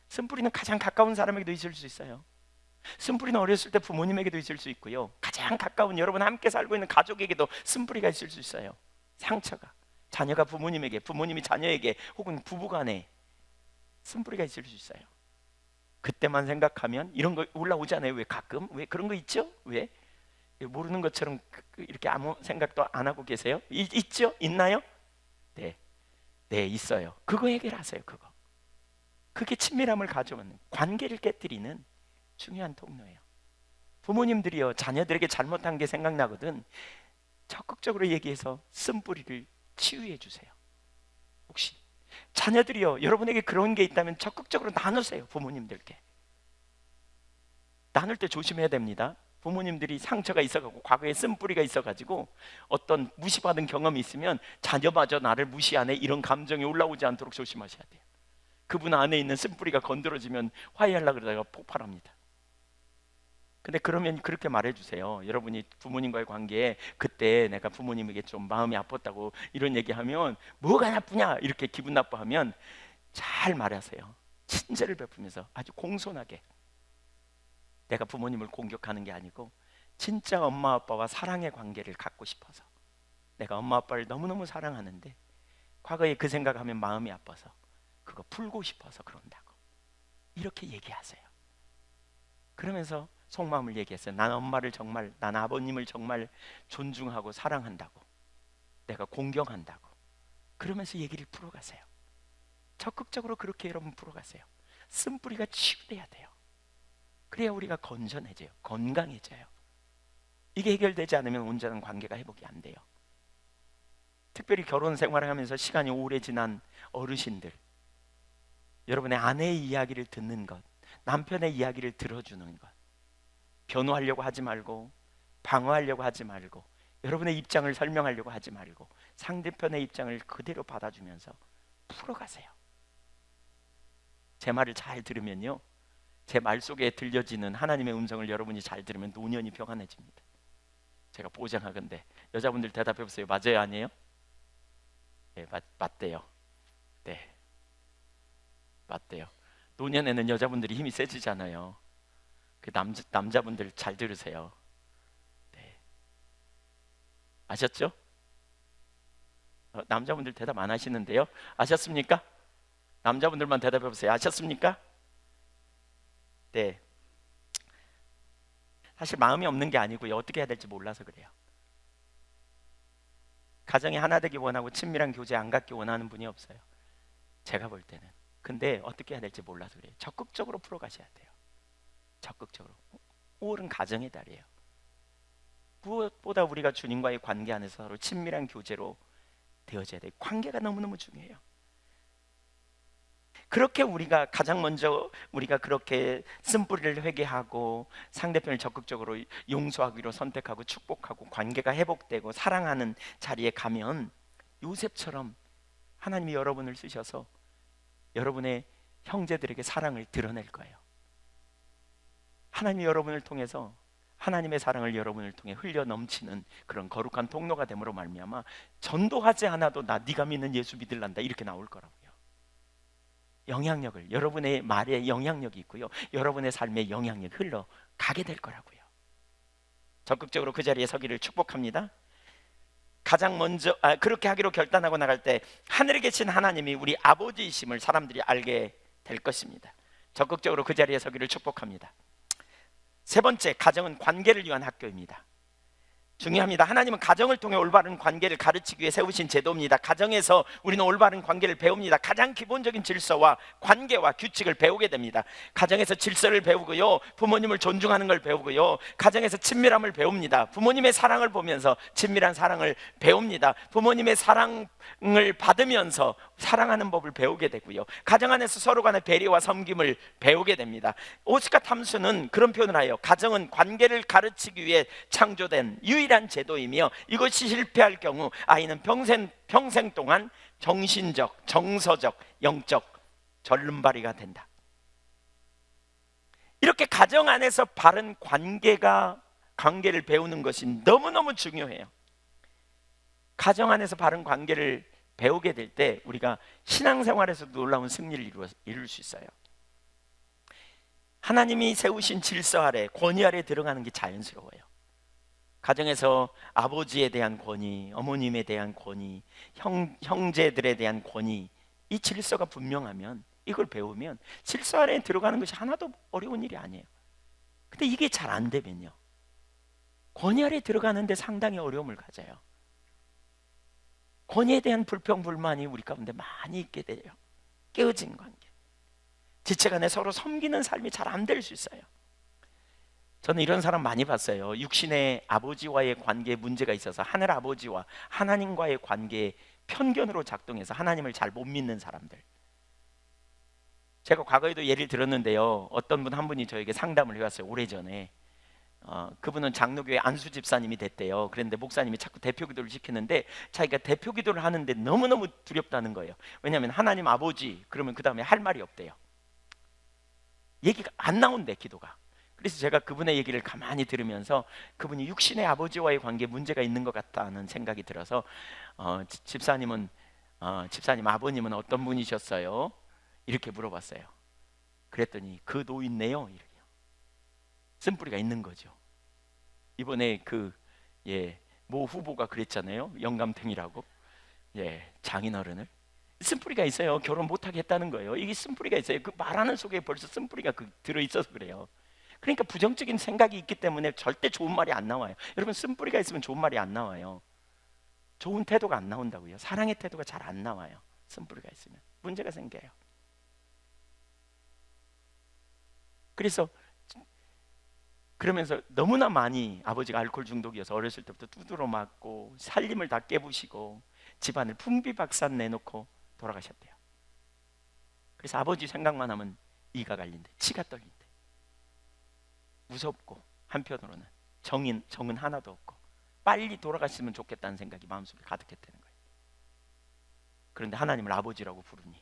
쓴뿌리는 가장 가까운 사람에게도 있을 수 있어요. 쓴뿌리는 어렸을 때 부모님에게도 있을 수 있고요, 가장 가까운 여러분 함께 살고 있는 가족에게도 쓴뿌리가 있을 수 있어요. 상처가, 자녀가 부모님에게, 부모님이 자녀에게, 혹은 부부간에 쓴뿌리가 있을 수 있어요. 그때만 생각하면 이런 거 올라오잖아요. 왜 가끔? 왜 그런 거 있죠? 왜? 모르는 것처럼 이렇게 아무 생각도 안 하고 계세요? 있죠? 있나요? 네, 있어요. 그거 해결하세요. 그게 친밀함을 가져오는, 관계를 깨뜨리는 중요한 통로예요. 부모님들이요, 자녀들에게 잘못한 게 생각나거든 적극적으로 얘기해서 쓴뿌리를 치유해 주세요. 혹시 자녀들이요, 여러분에게 그런 게 있다면 적극적으로 나누세요. 부모님들께 나눌 때 조심해야 됩니다. 부모님들이 상처가 있어가지고, 과거에 쓴뿌리가 있어가지고 어떤 무시받은 경험이 있으면 자녀마저 나를 무시하네 이런 감정이 올라오지 않도록 조심하셔야 돼요. 그분 안에 있는 쓴뿌리가 건드려지면 화해하려고 그러다가 폭발합니다. 근데 그러면 그렇게 말해주세요. 여러분이 부모님과의 관계에 그때 내가 부모님에게 좀 마음이 아팠다고 이런 얘기하면, 뭐가 나쁘냐 이렇게 기분 나빠하면 잘 말하세요. 친절을 베푸면서 아주 공손하게. 내가 부모님을 공격하는 게 아니고 진짜 엄마 아빠와 사랑의 관계를 갖고 싶어서, 내가 엄마 아빠를 너무너무 사랑하는데 과거에 그 생각하면 마음이 아파서 그거 풀고 싶어서 그런다고, 이렇게 얘기하세요. 그러면서 속마음을 얘기했어요. 난 엄마를 정말, 난 아버님을 정말 존중하고 사랑한다고, 내가 공경한다고. 그러면서 얘기를 풀어가세요. 적극적으로 그렇게 여러분 풀어가세요. 쓴뿌리가 치유돼야 돼요. 그래야 우리가 건전해져요. 건강해져요. 이게 해결되지 않으면 온전한 관계가 회복이 안 돼요. 특별히 결혼 생활을 하면서 시간이 오래 지난 어르신들, 여러분의 아내의 이야기를 듣는 것, 남편의 이야기를 들어주는 것, 변호하려고 하지 말고, 방어하려고 하지 말고, 여러분의 입장을 설명하려고 하지 말고, 상대편의 입장을 그대로 받아주면서 풀어가세요. 제 말을 잘 들으면요, 제 말 속에 들려지는 하나님의 음성을 여러분이 잘 들으면 노년이 평안해집니다. 제가 보장하건대. 여자분들 대답해 보세요. 맞아요, 아니에요? 네, 맞대요. 네, 맞대요. 노년에는 여자분들이 힘이 세지잖아요. 그 남자분들 잘 들으세요. 네. 아셨죠? 남자분들 대답 안 하시는데요. 아셨습니까? 남자분들만 대답해 보세요. 아셨습니까? 네. 사실 마음이 없는 게 아니고요, 어떻게 해야 될지 몰라서 그래요. 가정이 하나 되기 원하고 친밀한 교제 안 갖기 원하는 분이 없어요, 제가 볼 때는. 근데 어떻게 해야 될지 몰라서 그래요. 적극적으로 풀어가셔야 돼요. 적극적으로. 5월은 가정의 달이에요. 무엇보다 우리가 주님과의 관계 안에서 서로 친밀한 교제로 되어져야 돼요. 관계가 너무너무 중요해요. 그렇게 우리가 가장 먼저 우리가 그렇게 쓴뿌리를 회개하고 상대편을 적극적으로 용서하기로 선택하고 축복하고 관계가 회복되고 사랑하는 자리에 가면 요셉처럼 하나님이 여러분을 쓰셔서 여러분의 형제들에게 사랑을 드러낼 거예요. 하나님이 여러분을 통해서 하나님의 사랑을 여러분을 통해 흘려 넘치는 그런 거룩한 통로가 됨으로 말미암아 전도하지 않아도 나 네가 믿는 예수 믿을란다 이렇게 나올 거라고요. 영향력을, 여러분의 말에 영향력이 있고요, 여러분의 삶에 영향력이 흘러가게 될 거라고요. 적극적으로 그 자리에 서기를 축복합니다. 가장 먼저 그렇게 하기로 결단하고 나갈 때 하늘에 계신 하나님이 우리 아버지이심을 사람들이 알게 될 것입니다. 적극적으로 그 자리에 서기를 축복합니다. 세 번째, 가정은 관계를 위한 학교입니다. 중요합니다. 하나님은 가정을 통해 올바른 관계를 가르치기 위해 세우신 제도입니다. 가정에서 우리는 올바른 관계를 배웁니다. 가장 기본적인 질서와 관계와 규칙을 배우게 됩니다. 가정에서 질서를 배우고요, 부모님을 존중하는 걸 배우고요, 가정에서 친밀함을 배웁니다. 부모님의 사랑을 보면서 친밀한 사랑을 배웁니다. 부모님의 사랑을 받으면서 사랑하는 법을 배우게 되고요, 가정 안에서 서로 간의 배려와 섬김을 배우게 됩니다. 오스카 탐수는 그런 표현을 해요. 가정은 관계를 가르치기 위해 창조된 유일한 제도이며 이것이 실패할 경우 아이는 평생 동안 정신적, 정서적, 영적 절름발이가 된다. 이렇게 가정 안에서 바른 관계를 배우는 것이 너무너무 중요해요. 가정 안에서 바른 관계를 배우게 될 때 우리가 신앙생활에서 놀라운 승리를 이룰 수 있어요. 하나님이 세우신 질서 아래, 권위 아래 들어가는 게 자연스러워요. 가정에서 아버지에 대한 권위, 어머님에 대한 권위, 형제들에 대한 권위, 이 질서가 분명하면, 이걸 배우면 질서 아래에 들어가는 것이 하나도 어려운 일이 아니에요. 근데 이게 잘 안 되면요, 권위 아래에 들어가는데 상당히 어려움을 가져요. 권위에 대한 불평, 불만이 우리 가운데 많이 있게 돼요. 깨어진 관계, 지체간에 서로 섬기는 삶이 잘 안 될 수 있어요. 저는 이런 사람 많이 봤어요. 육신의 아버지와의 관계에 문제가 있어서 하늘 아버지와 하나님과의 관계에 편견으로 작동해서 하나님을 잘 못 믿는 사람들. 제가 과거에도 예를 들었는데요, 어떤 분 한 분이 저에게 상담을 해왔어요. 오래전에. 그분은 장로교회 안수 집사님이 됐대요. 그런데 목사님이 자꾸 대표 기도를 시키는데 자기가 대표 기도를 하는데 너무너무 두렵다는 거예요. 왜냐하면 하나님 아버지 그러면 그 다음에 할 말이 없대요. 얘기가 안 나온대, 기도가. 그래서 제가 그분의 얘기를 가만히 들으면서 그분이 육신의 아버지와의 관계에 문제가 있는 것 같다는 생각이 들어서 집사님 아버님은 어떤 분이셨어요? 이렇게 물어봤어요. 그랬더니 그 노인네요, 이렇게요. 쓴뿌리가 있는 거죠. 이번에 모 후보가 그랬잖아요. 영감탱이라고. 장인어른을 쓴뿌리가 있어요. 결혼 못하게 했다는 거예요. 이게 쓴뿌리가 있어요. 그 말하는 속에 벌써 쓴뿌리가 들어있어서 그래요. 그러니까 부정적인 생각이 있기 때문에 절대 좋은 말이 안 나와요. 여러분, 쓴뿌리가 있으면 좋은 말이 안 나와요. 좋은 태도가 안 나온다고요. 사랑의 태도가 잘 안 나와요. 쓴뿌리가 있으면 문제가 생겨요. 그래서 그러면서 너무나 많이 아버지가 알코올 중독이어서 어렸을 때부터 두드러 맞고 살림을 다 깨부시고 집안을 풍비박산 내놓고 돌아가셨대요. 그래서 아버지 생각만 하면 이가 갈린대, 치가 떨린대. 무섭고 한편으로는 정은 하나도 없고 빨리 돌아갔으면 좋겠다는 생각이 마음속에 가득했다는 거예요. 그런데 하나님을 아버지라고 부르니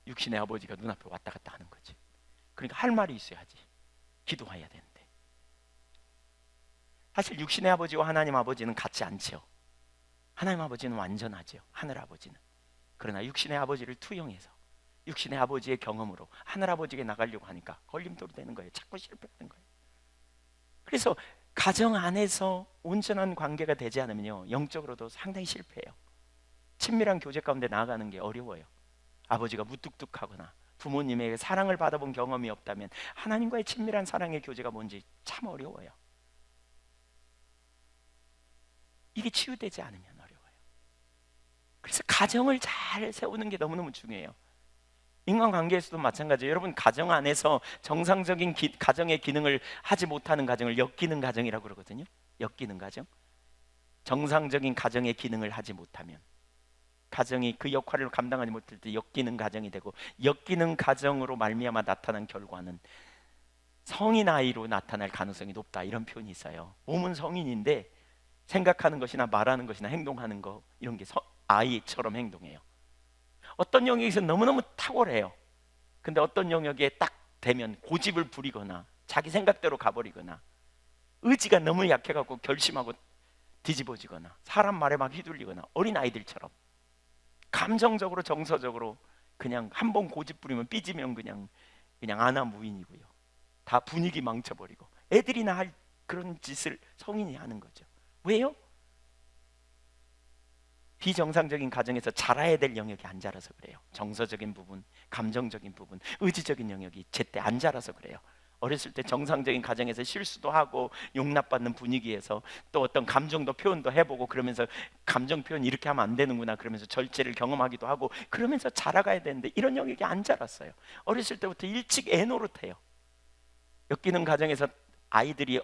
육신의 아버지가 눈앞에 왔다 갔다 하는 거지. 그러니까 할 말이 있어야지. 기도해야 되는데 사실 육신의 아버지와 하나님 아버지는 같지 않죠. 하나님 아버지는 완전하죠, 하늘 아버지는. 그러나 육신의 아버지를 투영해서 육신의 아버지의 경험으로 하늘 아버지에게 나가려고 하니까 걸림돌이 되는 거예요. 자꾸 실패하는 거예요. 그래서 가정 안에서 온전한 관계가 되지 않으면요, 영적으로도 상당히 실패해요. 친밀한 교제 가운데 나아가는 게 어려워요. 아버지가 무뚝뚝하거나 부모님에게 사랑을 받아본 경험이 없다면 하나님과의 친밀한 사랑의 교제가 뭔지 참 어려워요. 이게 치유되지 않으면 어려워요. 그래서 가정을 잘 세우는 게 너무너무 중요해요. 인간관계에서도 마찬가지예요. 여러분, 가정 안에서 정상적인 가정의 기능을 하지 못하는 가정을 역기능 가정이라고 그러거든요. 역기능 가정. 정상적인 가정의 기능을 하지 못하면 가정이 그 역할을 감당하지 못할 때 역기능 가정이 되고, 역기능 가정으로 말미암아 나타난 결과는 성인 아이로 나타날 가능성이 높다, 이런 표현이 있어요. 몸은 성인인데 생각하는 것이나 말하는 것이나 행동하는 거, 이런 게 아이처럼 행동해요. 어떤 영역에서 너무너무 탁월해요. 근데 어떤 영역에 딱 되면 고집을 부리거나 자기 생각대로 가버리거나 의지가 너무 약해갖고 결심하고 뒤집어지거나 사람 말에 막 휘둘리거나 어린아이들처럼 감정적으로 정서적으로 그냥 한 번 고집 부리면 삐지면 그냥 아나무인이고요. 다 분위기 망쳐버리고 애들이나 할 그런 짓을 성인이 하는 거죠. 왜요? 비정상적인 가정에서 자라야 될 영역이 안 자라서 그래요. 정서적인 부분, 감정적인 부분, 의지적인 영역이 제때 안 자라서 그래요. 어렸을 때 정상적인 가정에서 실수도 하고 용납받는 분위기에서 또 어떤 감정도 표현도 해보고 그러면서 감정 표현 이렇게 하면 안 되는구나 그러면서 절제를 경험하기도 하고 그러면서 자라가야 되는데 이런 영역이 안 자랐어요. 어렸을 때부터 일찍 애 노릇해요. 엮이는 가정에서 아이들이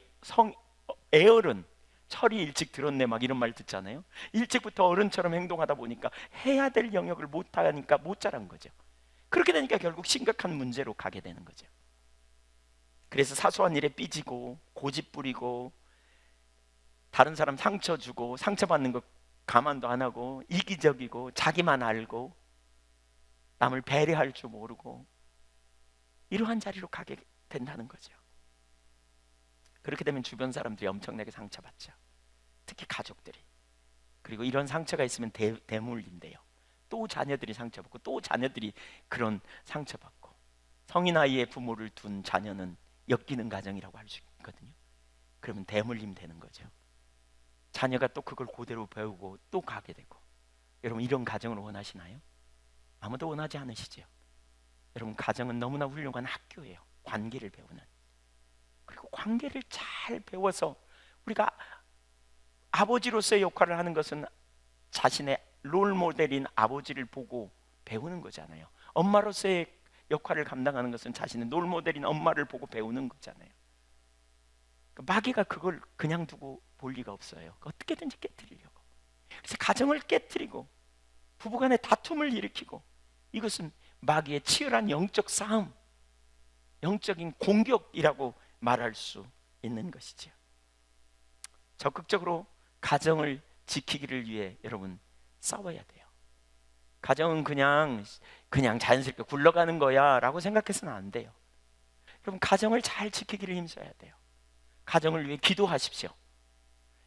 애어른 철이 일찍 들었네 막 이런 말 듣잖아요. 일찍부터 어른처럼 행동하다 보니까 해야 될 영역을 못하니까 못 자란 거죠. 그렇게 되니까 결국 심각한 문제로 가게 되는 거죠. 그래서 사소한 일에 삐지고 고집 부리고 다른 사람 상처 주고 상처받는 거 가만도 안 하고 이기적이고 자기만 알고 남을 배려할 줄 모르고 이러한 자리로 가게 된다는 거죠. 그렇게 되면 주변 사람들이 엄청나게 상처받죠. 특히 가족들이. 그리고 이런 상처가 있으면 대물림돼요. 또 자녀들이 상처받고 또 자녀들이 그런 상처받고 성인 아이의 부모를 둔 자녀는 엮이는 가정이라고 할 수 있거든요. 그러면 대물림 되는 거죠. 자녀가 또 그걸 그대로 배우고 또 가게 되고. 여러분, 이런 가정을 원하시나요? 아무도 원하지 않으시죠. 여러분, 가정은 너무나 훌륭한 학교예요. 관계를 배우는. 그리고 관계를 잘 배워서 우리가 아버지로서의 역할을 하는 것은 자신의 롤모델인 아버지를 보고 배우는 거잖아요. 엄마로서의 역할을 감당하는 것은 자신의 롤모델인 엄마를 보고 배우는 거잖아요. 마귀가 그걸 그냥 두고 볼 리가 없어요. 어떻게든지 깨트리려고. 그래서 가정을 깨트리고 부부간의 다툼을 일으키고, 이것은 마귀의 치열한 영적 싸움, 영적인 공격이라고 말할 수 있는 것이죠. 적극적으로 가정을 지키기를 위해 여러분 싸워야 돼요. 가정은 그냥 자연스럽게 굴러가는 거야 라고 생각해서는 안 돼요. 여러분, 가정을 잘 지키기를 힘써야 돼요. 가정을 위해 기도하십시오.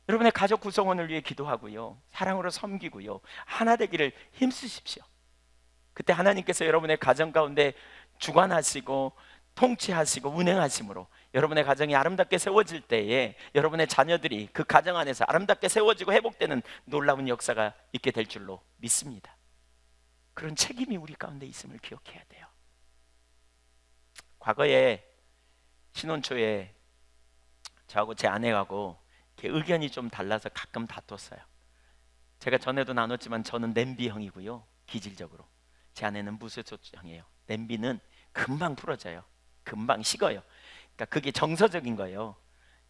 여러분의 가족 구성원을 위해 기도하고요, 사랑으로 섬기고요, 하나 되기를 힘쓰십시오. 그때 하나님께서 여러분의 가정 가운데 주관하시고 통치하시고 운행하심으로 여러분의 가정이 아름답게 세워질 때에 여러분의 자녀들이 그 가정 안에서 아름답게 세워지고 회복되는 놀라운 역사가 있게 될 줄로 믿습니다. 그런 책임이 우리 가운데 있음을 기억해야 돼요. 과거에 신혼 초에 저하고 제 아내하고 이렇게 의견이 좀 달라서 가끔 다퉜어요. 제가 전에도 나눴지만 저는 냄비형이고요, 기질적으로. 제 아내는 무쇠솥형이에요. 냄비는 금방 풀어져요. 금방 식어요. 그러니까 그게 정서적인 거예요.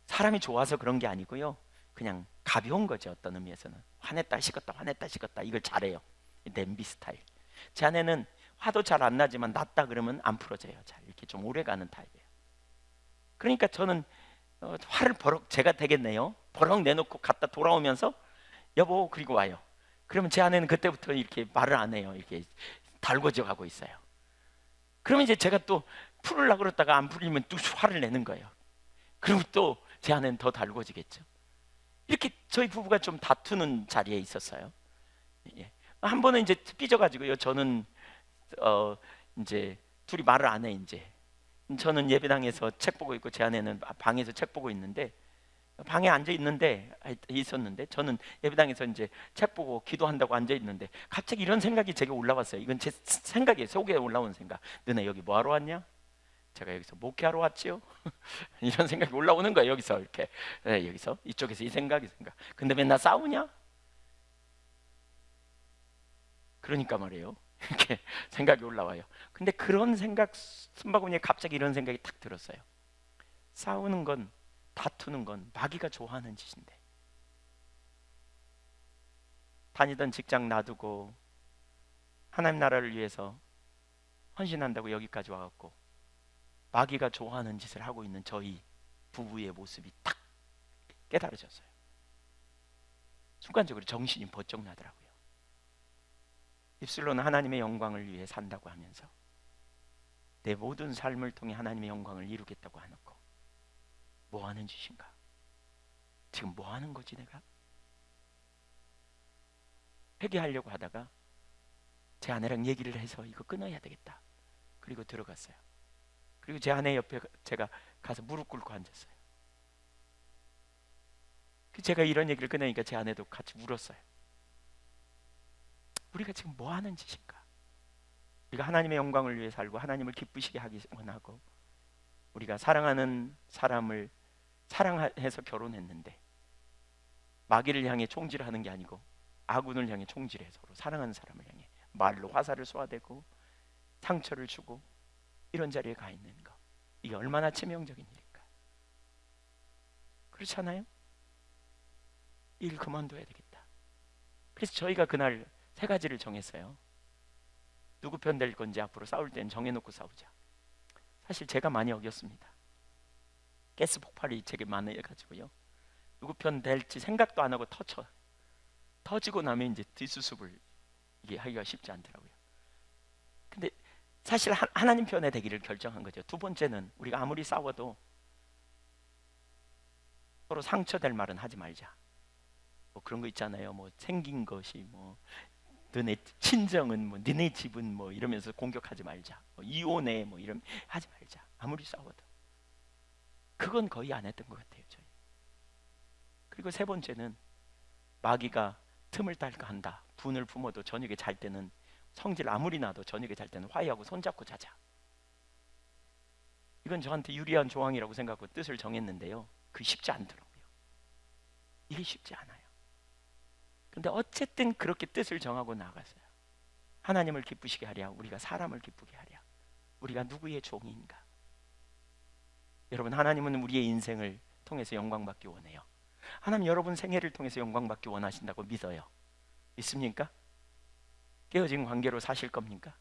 사람이 좋아서 그런 게 아니고요, 그냥 가벼운 거죠. 어떤 의미에서는 화냈다 식었다 화냈다 식었다 이걸 잘해요. 냄비 스타일. 제 아내는 화도 잘 안 나지만 났다 그러면 안 풀어져요. 잘 이렇게 좀 오래가는 타입이에요. 그러니까 저는 화를 버럭, 제가 되겠네요, 버럭 내놓고 갔다 돌아오면서 여보 그리고 와요. 그러면 제 아내는 그때부터 이렇게 말을 안 해요. 이렇게 달궈져 가고 있어요. 그러면 이제 제가 또 풀으려고 그러다가 안 풀리면 또 화를 내는 거예요. 그리고 또 제 아내는 더 달궈지겠죠. 이렇게 저희 부부가 좀 다투는 자리에 있었어요. 예. 한 번은 이제 삐져가지고요. 저는 이제 둘이 말을 안 해. 이제 저는 예배당에서 책 보고 있고 제 아내는 방에서 책 보고 있는데, 방에 앉아 있었는데 저는 예배당에서 이제 책 보고 기도한다고 앉아 있는데 갑자기 이런 생각이 제게 올라왔어요. 이건 제 생각이에요. 속에 올라온 생각. 너네 여기 뭐 하러 왔냐? 제가 여기서 목회하러 왔지요? 이런 생각이 올라오는 거예요. 여기서 이렇게, 네, 여기서 이쪽에서 이 생각. 근데 맨날 싸우냐? 그러니까 말이에요. 이렇게 생각이 올라와요. 근데 그런 생각, 숨바구니에 갑자기 이런 생각이 탁 들었어요. 싸우는 건, 다투는 건 마귀가 좋아하는 짓인데, 다니던 직장 놔두고 하나님 나라를 위해서 헌신한다고 여기까지 와갖고 마귀가 좋아하는 짓을 하고 있는 저희 부부의 모습이 딱 깨달아졌어요. 순간적으로 정신이 번쩍 나더라고요. 입술로는 하나님의 영광을 위해 산다고 하면서 내 모든 삶을 통해 하나님의 영광을 이루겠다고 해놓고 뭐 하는 짓인가? 지금 뭐 하는 거지 내가? 회개하려고 하다가 제 아내랑 얘기를 해서 이거 끊어야 되겠다. 그리고 들어갔어요. 그리고 제 아내 옆에 제가 가서 무릎 꿇고 앉았어요. 제가 이런 얘기를 꺼내니까 제 아내도 같이 울었어요. 우리가 지금 뭐 하는 짓인가? 우리가 하나님의 영광을 위해 살고 하나님을 기쁘시게 하기 원하고 우리가 사랑하는 사람을 사랑해서 결혼했는데 마귀를 향해 총질하는 게 아니고 아군을 향해 총질해 서로 사랑하는 사람을 향해 말로 화살을 쏘아대고 상처를 주고 이런 자리에 가 있는 거, 이게 얼마나 치명적인 일일까? 그렇잖아요? 일 그만둬야 되겠다. 그래서 저희가 그날 3가지를 정했어요. 누구 편 될 건지 앞으로 싸울 땐 정해놓고 싸우자. 사실 제가 많이 어겼습니다. 가스 폭발이 제게 많아가지고요, 누구 편 될지 생각도 안 하고 터지고 나면 이제 뒷수습을 이게 하기가 쉽지 않더라고요. 근데 사실 하나님 편에 되기를 결정한 거죠. 2번째는 우리가 아무리 싸워도 서로 상처될 말은 하지 말자. 뭐 그런 거 있잖아요. 뭐 생긴 것이 뭐 너네 친정은 뭐 너네 집은 뭐 이러면서 공격하지 말자. 뭐 이혼해 뭐 이러면 하지 말자. 아무리 싸워도. 그건 거의 안 했던 것 같아요, 저희. 그리고 3번째는 마귀가 틈을 딸까 한다. 분을 품어도 저녁에 잘 때는 성질 아무리 나도 저녁에 잘 때는 화해하고 손잡고 자자. 이건 저한테 유리한 조항이라고 생각하고 뜻을 정했는데요, 그게 쉽지 않더라고요. 이게 쉽지 않아요. 근데 어쨌든 그렇게 뜻을 정하고 나갔어요. 하나님을 기쁘시게 하랴, 우리가 사람을 기쁘게 하랴. 우리가 누구의 종인가? 여러분, 하나님은 우리의 인생을 통해서 영광받기 원해요. 하나님 여러분 생애를 통해서 영광받기 원하신다고 믿어요. 믿습니까? 깨어진 관계로 사실 겁니까?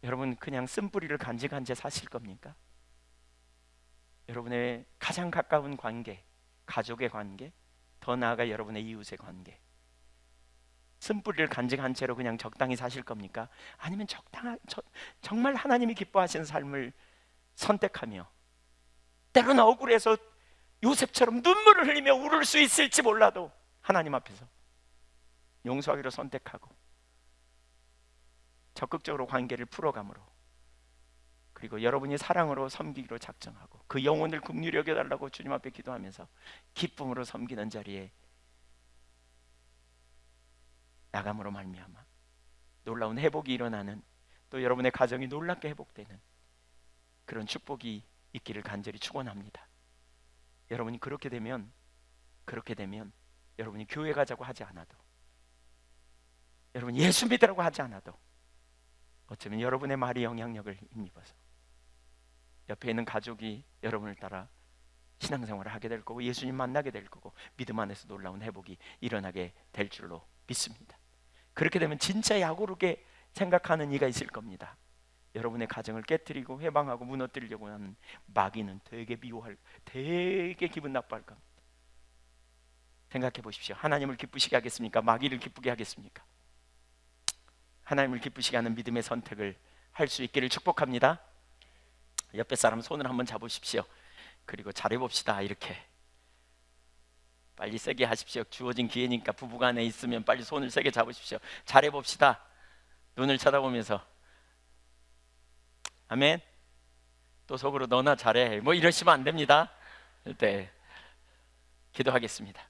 여러분 그냥 쓴뿌리를 간직한 채 사실 겁니까? 여러분의 가장 가까운 관계, 가족의 관계, 더 나아가 여러분의 이웃의 관계, 쓴뿌리를 간직한 채로 그냥 적당히 사실 겁니까? 아니면 정말 하나님이 기뻐하시는 삶을 선택하며 때로는 억울해서 요셉처럼 눈물을 흘리며 울을 수 있을지 몰라도 하나님 앞에서 용서하기로 선택하고 적극적으로 관계를 풀어감으로, 그리고 여러분이 사랑으로 섬기기로 작정하고 그 영혼을 긍휼히 여겨달라고 주님 앞에 기도하면서 기쁨으로 섬기는 자리에 나감으로 말미암아 놀라운 회복이 일어나는, 또 여러분의 가정이 놀랍게 회복되는 그런 축복이 있기를 간절히 축원합니다. 여러분이 그렇게 되면 여러분이 교회 가자고 하지 않아도, 여러분이 예수 믿으라고 하지 않아도 어쩌면 여러분의 말이 영향력을 힘입어서 옆에 있는 가족이 여러분을 따라 신앙생활을 하게 될 거고 예수님 만나게 될 거고 믿음 안에서 놀라운 회복이 일어나게 될 줄로 믿습니다. 그렇게 되면 진짜 야구르게 생각하는 이가 있을 겁니다. 여러분의 가정을 깨뜨리고 해방하고 무너뜨리려고 하는 마귀는 되게 미워할, 되게 기분 나빠할 겁니다. 생각해 보십시오. 하나님을 기쁘시게 하겠습니까? 마귀를 기쁘게 하겠습니까? 하나님을 기쁘시게 하는 믿음의 선택을 할 수 있기를 축복합니다. 옆에 사람 손을 한번 잡으십시오. 그리고 잘해봅시다. 이렇게 빨리 세게 하십시오. 주어진 기회니까 부부간에 있으면 빨리 손을 세게 잡으십시오. 잘해봅시다. 눈을 쳐다보면서 아멘. 또 속으로 너나 잘해 뭐 이러시면 안 됩니다. 네, 기도하겠습니다.